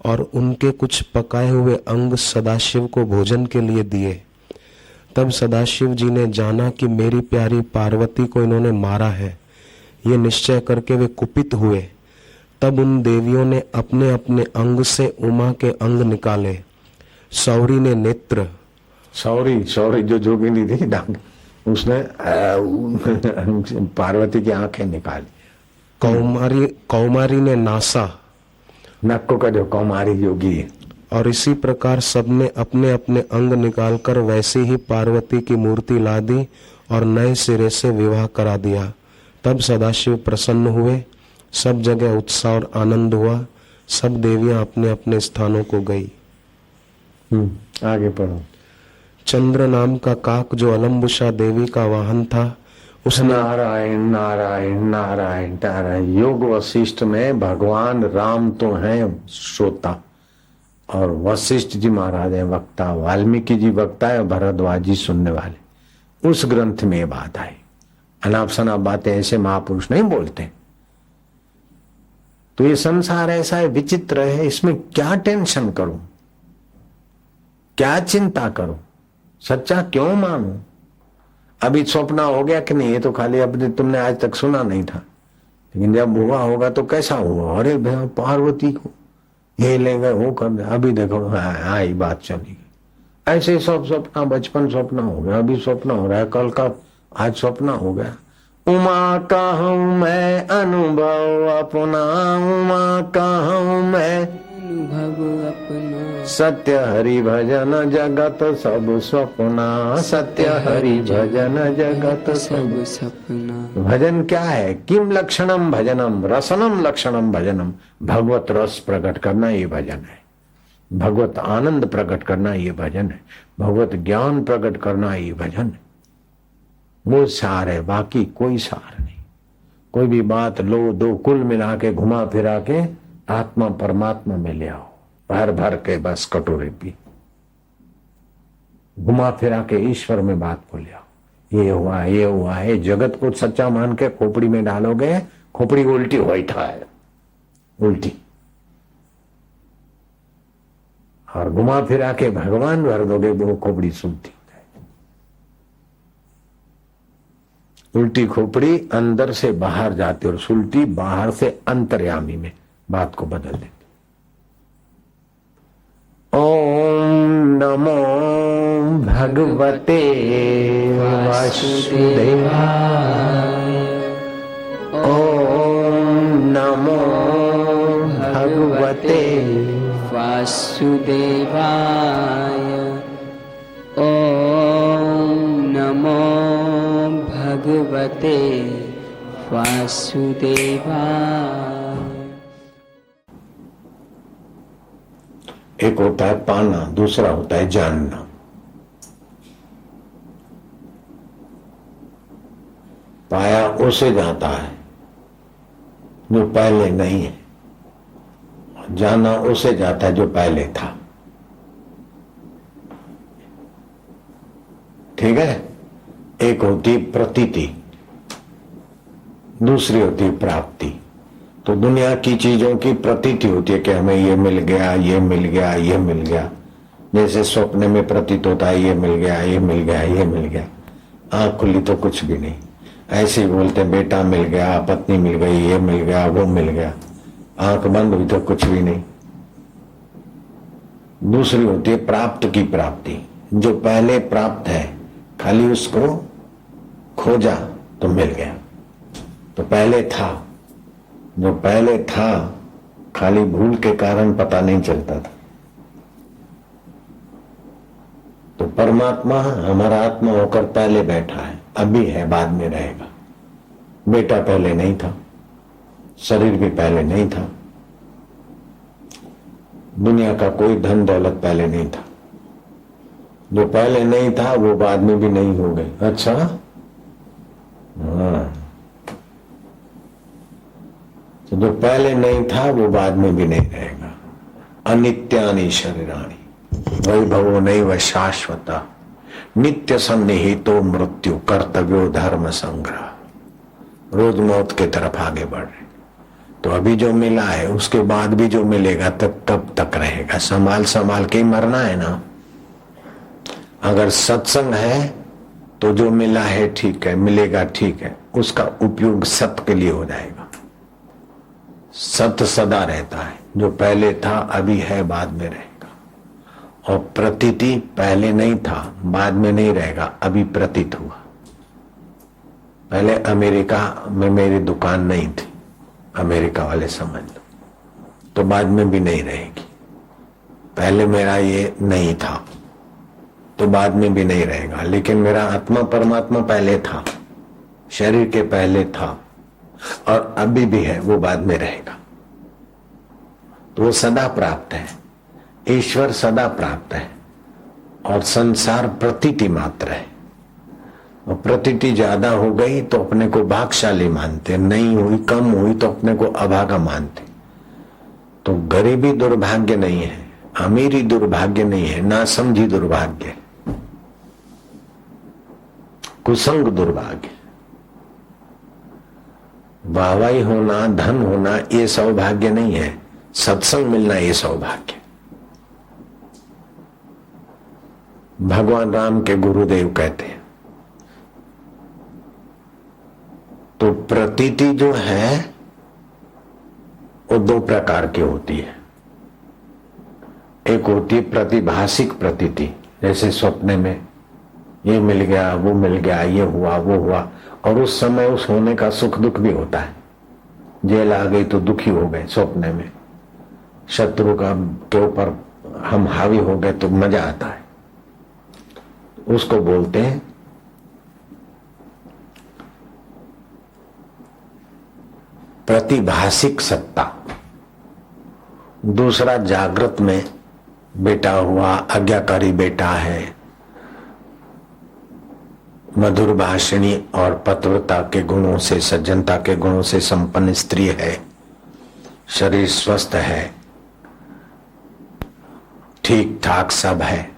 और उनके कुछ पकाए हुए अंग सदाशिव को भोजन के लिए दिए। तब सदाशिव जी ने जाना कि मेरी प्यारी पार्वती को इन्होंने मारा है, ये निश्चय करके वे कुपित हुए। तब उन देवियों ने अपने अपने अंग से उमा के अंग निकाले। सौरी ने नेत्र, सौरी जो जोगिनी थी डांग, उसने पार्वती की आंखें निकाली। कौमारी ने नासा, नक्को का जो कौमारी योगी है। और इसी प्रकार सबने अपने अपने अंग निकालकर वैसी ही पार्वती की मूर्ति ला दी और नए सिरे से विवाह करा दिया। तब सदाशिव प्रसन्न हुए, सब जगह उत्साह और आनंद हुआ, सब देवियां अपने अपने स्थानों को गई। आगे पढ़ो। चंद्र नाम का काक जो अलम्बुषा देवी का वाहन था, उसने नारायण नारायण नारायण नारायण। योग वशिष्ठ में भगवान राम तो हैं श्रोता, और वशिष्ठ जी महाराज हैं वक्ता, वाल्मीकि जी वक्ता है, भरद्वाज जी सुनने वाले। उस ग्रंथ में ये बात आई। अनाप शनाप बातें ऐसे महापुरुष नहीं बोलते। तो ये संसार ऐसा है, विचित्र है, इसमें क्या टेंशन करूं, क्या चिंता करूं, सच्चा क्यों मानूं। अभी स्वप्न हो गया कि नहीं, ये तो खाली अब तुमने आज तक सुना नहीं था, लेकिन जब हुआ होगा तो कैसा हुआ। अरे भैया पार्वती को ये ले गए, वो कर दे, अभी देखो हाँ ये बात चली गई। ऐसे सब स्वप्न, बचपन स्वप्न हो गया, अभी स्वप्न हो रहा है, कल का आज स्वप्न हो गया। उमा का हूं मैं अनुभव अपना, उमा का हूं मैं अनुभव अपना। सत्य हरि भजन जगत सब स्वप्ना, सत्य हरि भजन जगत सब सपना। भजन क्या है? किम लक्षणम भजनम, रसनम लक्षणम भजनम। भगवत रस प्रकट करना ये भजन है, भगवत आनंद प्रकट करना ये भजन है, भगवत ज्ञान प्रकट करना ये भजन है। वो सार है, बाकी कोई सार नहीं। कोई भी बात लो दो, कुल मिला के घुमा फिरा के आत्मा परमात्मा में ले आओ, भर भर के बस कटोरे पी, घुमा फिरा के ईश्वर में बात को ले आओ। ये हुआ ये हुआ है, जगत को सच्चा मान के खोपड़ी में डालोगे, खोपड़ी उल्टी होता है, उल्टी। और घुमा फिरा के भगवान भर दोगे, वो खोपड़ी सुलटी। उल्टी खोपड़ी अंदर से बाहर जाती और सुलटी बाहर से अंतर्यामी में बात को बदल देती। ओम नमो भगवते वासुदेवाय, ओम नमो भगवते वासुदेवाय, ओम नमो भगवते वासुदेवाय। एक होता है पाना, दूसरा होता है जानना। पाया उसे जाता है जो पहले नहीं है, जाना उसे जाता है जो पहले था। ठीक है? एक होती प्रतीति, दूसरी होती प्राप्ति। तो दुनिया की चीजों की प्रतीति होती है कि हमें ये मिल गया, ये मिल गया, ये मिल गया, जैसे स्वप्न में प्रतीत होता है ये मिल गया, ये मिल गया, ये मिल गया, आंख खुली तो कुछ भी नहीं। ऐसे ही बोलते बेटा मिल गया, पत्नी मिल गई, ये मिल गया, वो मिल गया, आंख बंद हुई तो कुछ भी नहीं। दूसरी होती है प्राप्त की प्राप्ति, जो पहले प्राप्त है खाली उसको खोजा तो मिल गया। तो पहले था, जो पहले था खाली भूल के कारण पता नहीं चलता था। तो परमात्मा हमारा आत्मा होकर पहले बैठा है, अभी है, बाद में रहेगा। बेटा पहले नहीं था, शरीर भी पहले नहीं था, दुनिया का कोई धन दौलत पहले नहीं था। जो पहले नहीं था वो बाद में भी नहीं हो गए। अच्छा, हाँ, तो जो पहले नहीं था वो बाद में भी नहीं रहेगा। अनित्यानि शरीराणि वैभवो नैव शाश्वता नित्य सन्निहितो मृत्यु कर्तव्यो धर्म संग्रह। रोज मौत के तरफ आगे बढ़ रहे। तो अभी जो मिला है उसके बाद भी जो मिलेगा तब कब तक रहेगा। संभाल संभाल के ही मरना है ना। अगर सत्संग है तो जो मिला है ठीक है, मिलेगा ठीक है, उसका उपयोग सत्य के लिए हो जाएगा। सत्य सदा रहता है, जो पहले था अभी है बाद में रहेगा। और प्रतीति पहले नहीं था बाद में नहीं रहेगा, अभी प्रतीत हुआ। पहले अमेरिका में मेरी दुकान नहीं थी, अमेरिका वाले समझ लो, तो बाद में भी नहीं रहेगी। पहले मेरा ये नहीं था तो बाद में भी नहीं रहेगा। लेकिन मेरा आत्मा परमात्मा पहले था, शरीर के पहले था और अभी भी है, वो बाद में रहेगा। तो वो सदा प्राप्त है, ईश्वर सदा प्राप्त है और संसार प्रतीति मात्र है। और प्रतीति ज्यादा हो गई तो अपने को भाग्यशाली मानते, नहीं हुई कम हुई तो अपने को अभागा मानते। तो गरीबी दुर्भाग्य नहीं है, अमीरी दुर्भाग्य नहीं है, नासमझी दुर्भाग्य है, कुसंग दुर्भाग्य। वाहवाही होना, धन होना ये सौभाग्य नहीं है, सत्संग मिलना ये सौभाग्य। भगवान राम के गुरुदेव कहते हैं तो प्रतीति जो है वो दो प्रकार की होती है। एक होती है प्रतिभासिक प्रतीति, जैसे स्वप्न में ये मिल गया, वो मिल गया, ये हुआ, वो हुआ, और उस समय उस होने का सुख दुख भी होता है। जेल आ गई तो दुखी हो गए स्वप्न में, शत्रु का के ऊपर हम हावी हो गए तो मजा आता है। उसको बोलते हैं प्रतिभासिक सत्ता। दूसरा जागृत में बेटा हुआ, आज्ञाकारी बेटा है, मधुर भाषिणी और पतिव्रता के गुणों से, सज्जनता के गुणों से संपन्न स्त्री है, शरीर स्वस्थ है, ठीक ठाक सब है।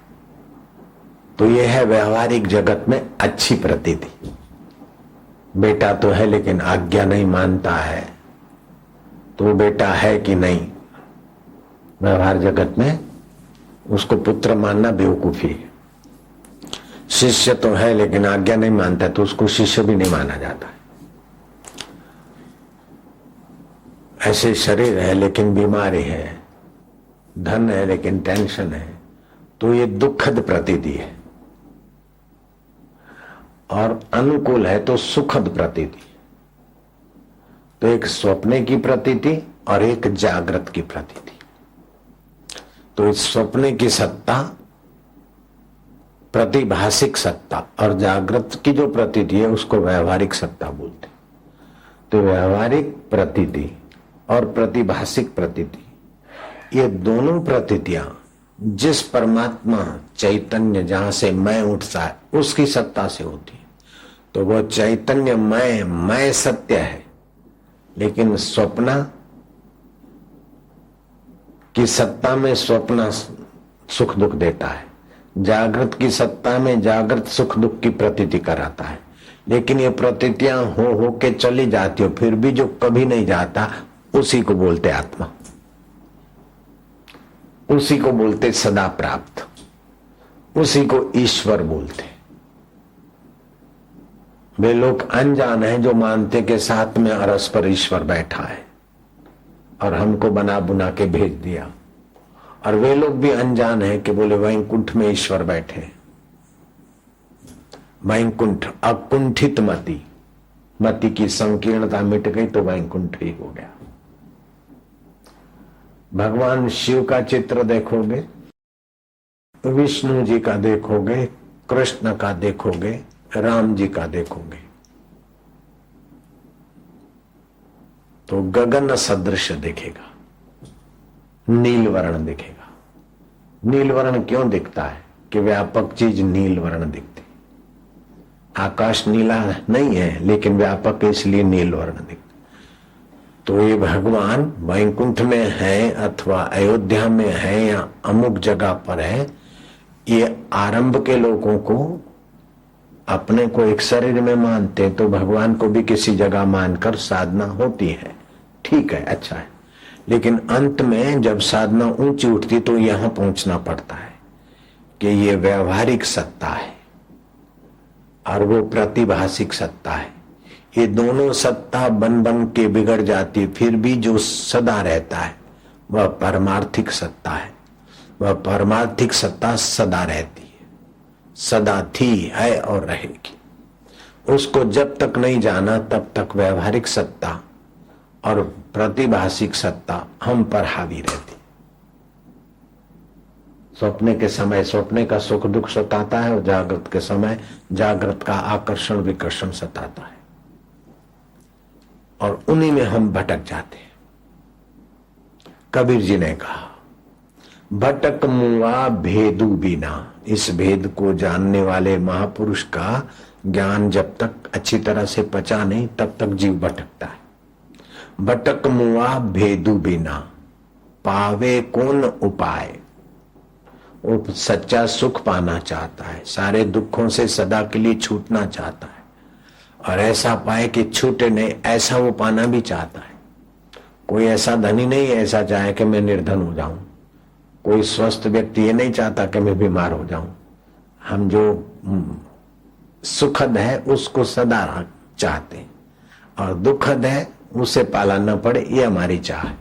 तो यह है व्यवहारिक जगत में अच्छी प्रतीति। बेटा तो है लेकिन आज्ञा नहीं मानता है, तो वो बेटा है कि नहीं। व्यवहार जगत में उसको पुत्र मानना बेवकूफी है। शिष्य तो है लेकिन आज्ञा नहीं मानता तो उसको शिष्य भी नहीं माना जाता है। ऐसे शरीर है लेकिन बीमारी है, धन है लेकिन टेंशन है, तो ये दुखद प्रतीति है। और अनुकूल है तो सुखद प्रतीति। तो एक स्वप्ने की प्रतीति और एक जागृत की प्रतीति। तो इस स्वप्ने की सत्ता प्रतिभासिक सत्ता और जागृत की जो प्रतीति है उसको व्यवहारिक सत्ता बोलते। तो व्यवहारिक प्रतीति और प्रतिभासिक प्रतीति, ये दोनों प्रतीतियां जिस परमात्मा चैतन्य जहां से मैं उठता है उसकी सत्ता से होती है। तो वो चैतन्य मैं सत्य है, लेकिन स्वप्न की सत्ता में स्वप्न सुख दुख देता है, जागृत की सत्ता में जागृत सुख दुख की प्रतीति कराता है। लेकिन ये प्रतीतियां हो के चली जाती हो, फिर भी जो कभी नहीं जाता उसी को बोलते आत्मा, उसी को बोलते सदा प्राप्त। उसी को ईश्वर बोलते। वे लोग अनजान हैं जो मानते कि साथ में अरस पर ईश्वर बैठा है और हमको बना बुना के भेज दिया, और वे लोग भी अनजान हैं कि बोले वैकुंठ में ईश्वर बैठे। वैकुंठ अकुंठित मति, मति की संकीर्णता मिट गई तो वैकुंठ ही हो गया। भगवान शिव का चित्र देखोगे, विष्णु जी का देखोगे, कृष्ण का देखोगे, राम जी का देखोगे तो गगन सदृश दिखेगा, नील वर्ण दिखेगा। नील वर्ण क्यों दिखता है? कि व्यापक चीज नील वर्ण दिखती। आकाश नीला नहीं है लेकिन व्यापक है, इसलिए नील वर्ण दिखता। तो ये भगवान वैकुंठ में है अथवा अयोध्या में है या अमुक जगह पर है, ये आरंभ के लोगों को अपने को एक शरीर में मानते तो भगवान को भी किसी जगह मानकर साधना होती है, ठीक है, अच्छा है। लेकिन अंत में जब साधना ऊंची उठती तो यहां पहुंचना पड़ता है कि ये व्यवहारिक सत्ता है और वो प्रतिभासिक सत्ता है। ये दोनों सत्ता बन बन के बिगड़ जाती, फिर भी जो सदा रहता है वह परमार्थिक सत्ता है। वह परमार्थिक सत्ता सदा रहती है, सदा थी, है और रहेगी। उसको जब तक नहीं जाना तब तक व्यवहारिक सत्ता और प्रतिभासिक सत्ता हम पर हावी रहती। सपने के समय सपने का सुख दुख सताता है और जागृत के समय जागृत का आकर्षण विकर्षण सताता है, और उन्हीं में हम भटक जाते हैं। कबीर जी ने कहा, भटक मुआ भेदू बिना। इस भेद को जानने वाले महापुरुष का ज्ञान जब तक अच्छी तरह से पचा नहीं तब तक जीव भटकता है। भटक मुआ भेदू बिना, पावे कौन उपाय। वो सच्चा सुख पाना चाहता है, सारे दुखों से सदा के लिए छूटना चाहता है, और ऐसा पाए कि छूटे नहीं, ऐसा वो पाना भी चाहता है। कोई ऐसा धनी नहीं ऐसा चाहे कि मैं निर्धन हो जाऊं। कोई स्वस्थ व्यक्ति ये नहीं चाहता कि मैं बीमार हो जाऊं। हम जो सुखद है उसको सदा चाहते हैं, और दुखद है उसे पाला न पड़े, ये हमारी चाह है।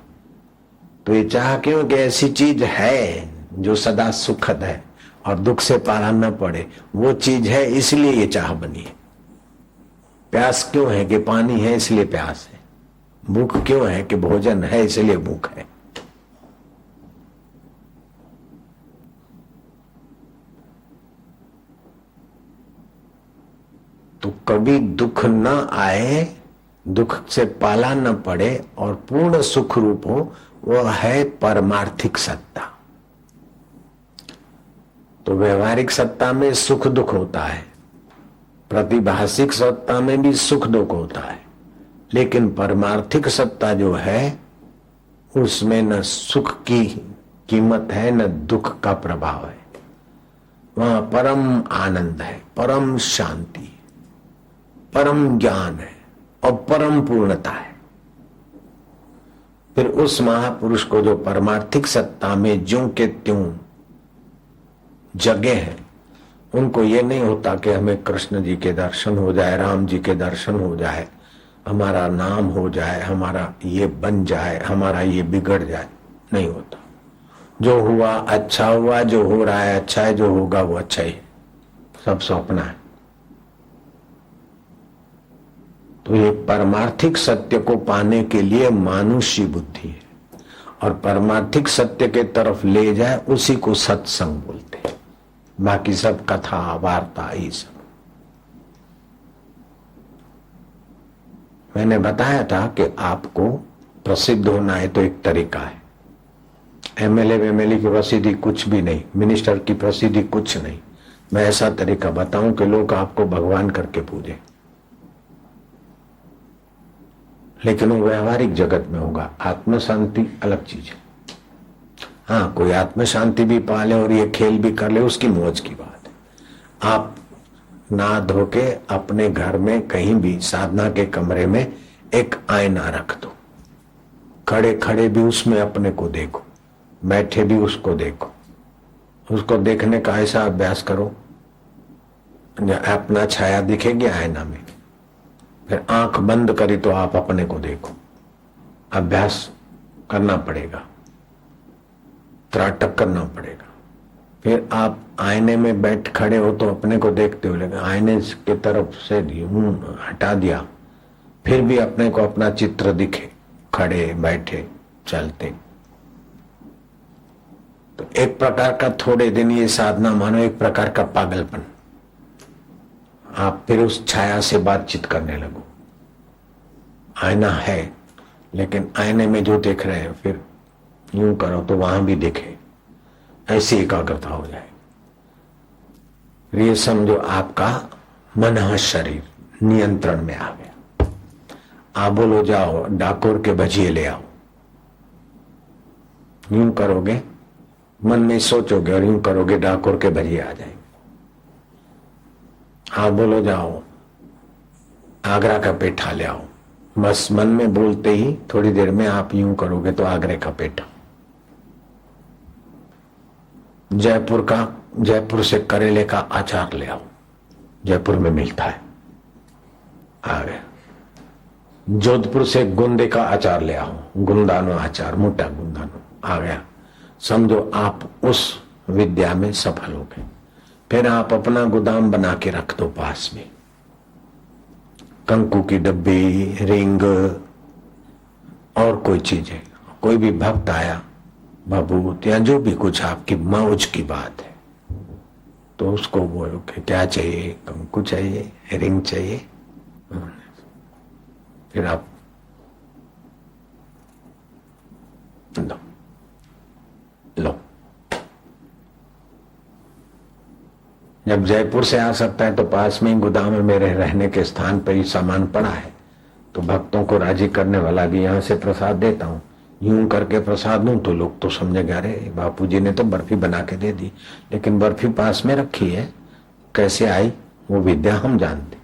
तो ये चाह क्यों? कि ऐसी चीज है जो सदा सुखद है और दुख से पाला न पड़े, वो चीज है इसलिए ये चाह बनी है। प्यास क्यों है? कि पानी है इसलिए प्यास है। भूख क्यों है? कि भोजन है इसलिए भूख है। तो कभी दुख न आए, दुख से पाला न पड़े और पूर्ण सुख रूप हो, वह है परमार्थिक सत्ता। तो व्यवहारिक सत्ता में सुख दुख होता है, प्रतिभासिक सत्ता में भी सुख दुख होता है, लेकिन परमार्थिक सत्ता जो है उसमें न सुख की कीमत है न दुख का प्रभाव है। वहां परम आनंद है, परम शांति है, परम ज्ञान है और परम पूर्णता है। फिर उस महापुरुष को जो परमार्थिक सत्ता में ज्यों के त्यों जगह है, उनको ये नहीं होता कि हमें कृष्ण जी के दर्शन हो जाए, राम जी के दर्शन हो जाए, हमारा नाम हो जाए, हमारा ये बन जाए, हमारा ये बिगड़ जाए। नहीं होता। जो हुआ अच्छा हुआ, जो हो रहा है अच्छा है, जो होगा वो अच्छा ही है। सब सपना है। तो ये परमार्थिक सत्य को पाने के लिए मानुष्य बुद्धि है, और परमार्थिक सत्य के तरफ ले जाए उसी को सत्संग बोलते हैं। बाकी सब कथा वार्ता ये सब। मैंने बताया था कि आपको प्रसिद्ध होना है तो एक तरीका है। एमएलए की प्रसिद्धि कुछ भी नहीं, मिनिस्टर की प्रसिद्धि कुछ नहीं। मैं ऐसा तरीका बताऊं कि लोग आपको भगवान करके पूजे, लेकिन वो व्यवहारिक जगत में होगा। आत्म शांति अलग चीज है। हाँ, कोई आत्म शांति भी पाले और ये खेल भी कर ले, उसकी मौज की बात है। आप ना धो के अपने घर में कहीं भी साधना के कमरे में एक आईना रख दो, खड़े खड़े भी उसमें अपने को देखो, बैठे भी उसको देखो, उसको देखने का ऐसा अभ्यास करो, अपना छाया दिखेगी आईना में, फिर आंख बंद करी तो आप अपने को देखो। अभ्यास करना पड़ेगा, त्राटक करना पड़ेगा। फिर आप आईने में बैठ खड़े हो तो अपने को देखते हो, लेकिन आईने की तरफ से हटा दिया फिर भी अपने को अपना चित्र दिखे, खड़े बैठे चलते। तो एक प्रकार का थोड़े दिन ये साधना मानो एक प्रकार का पागलपन। आप फिर उस छाया से बातचीत करने लगो। आईना है लेकिन आईने में जो देख रहे हैं फिर यूं करो तो वहां भी दिखे, ऐसी एकाग्रता हो जाए। ये समझो आपका मन शरीर नियंत्रण में आ गया। आप बोलो जाओ डाकोर के भजिए ले आओ, यूं करोगे, मन में सोचोगे और यूं करोगे डाकोर के भजिए आ जाएंगे। आप बोलो जाओ आगरा का पेठा ले आओ, बस मन में बोलते ही थोड़ी देर में आप यूं करोगे तो आगरे का पेठा। जयपुर से करेले का अचार ले आओ, जयपुर में मिलता है, आ गया। जोधपुर से गुंदे का अचार ले आओ, गुंदानो अचार, मोटा गुंदानो, आ गया। समझो आप उस विद्या में सफल हो गए। फिर आप अपना गोदाम बना के रख दो पास में, कंकु की डब्बी, रिंग और कोई चीज है। कोई भी भक्त आया, भभूत या जो भी कुछ आपकी मौज की बात है तो उसको बोलो कि क्या चाहिए, कंकु चाहिए, रिंग चाहिए। फिर आप लो। जब जयपुर से आ सकता है तो पास में ही गोदाम में मेरे रहने के स्थान पर ही सामान पड़ा है, तो भक्तों को राजी करने वाला भी यहां से प्रसाद देता हूं। यूं करके प्रसाद दूं तो लोग तो समझेंगे अरे बापूजी ने तो बर्फी बना के दे दी, लेकिन बर्फी पास में रखी है, कैसे आई वो विद्या हम जानते।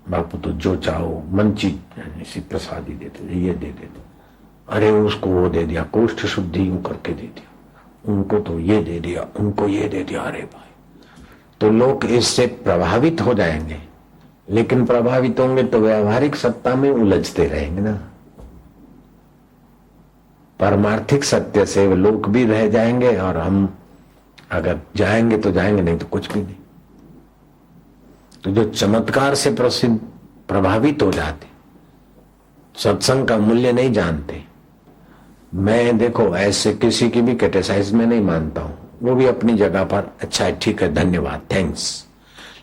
बापू तो जो चाहो मन चीज इसी प्रसाद ही देते, ये दे देते। अरे उसको वो दे दिया, कोष्ठ शुद्धि यूं करके दे दिया, उनको तो ये दे दिया, उनको ये दे दिया। अरे भाई, तो लोग इससे प्रभावित हो जाएंगे, लेकिन प्रभावित होंगे तो व्यवहारिक सत्ता में उलझते रहेंगे ना। परमार्थिक सत्य से लोग भी रह जाएंगे और हम अगर जाएंगे तो जाएंगे, नहीं तो कुछ भी नहीं। तो जो चमत्कार से प्रसिद्ध प्रभावित हो जाते, सत्संग का मूल्य नहीं जानते। मैं देखो ऐसे किसी की भी क्रिटिसाइज में नहीं मानता हूं, वो भी अपनी जगह पर अच्छा है, ठीक है, धन्यवाद, थैंक्स।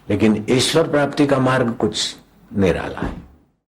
लेकिन ईश्वर प्राप्ति का मार्ग कुछ निराला है।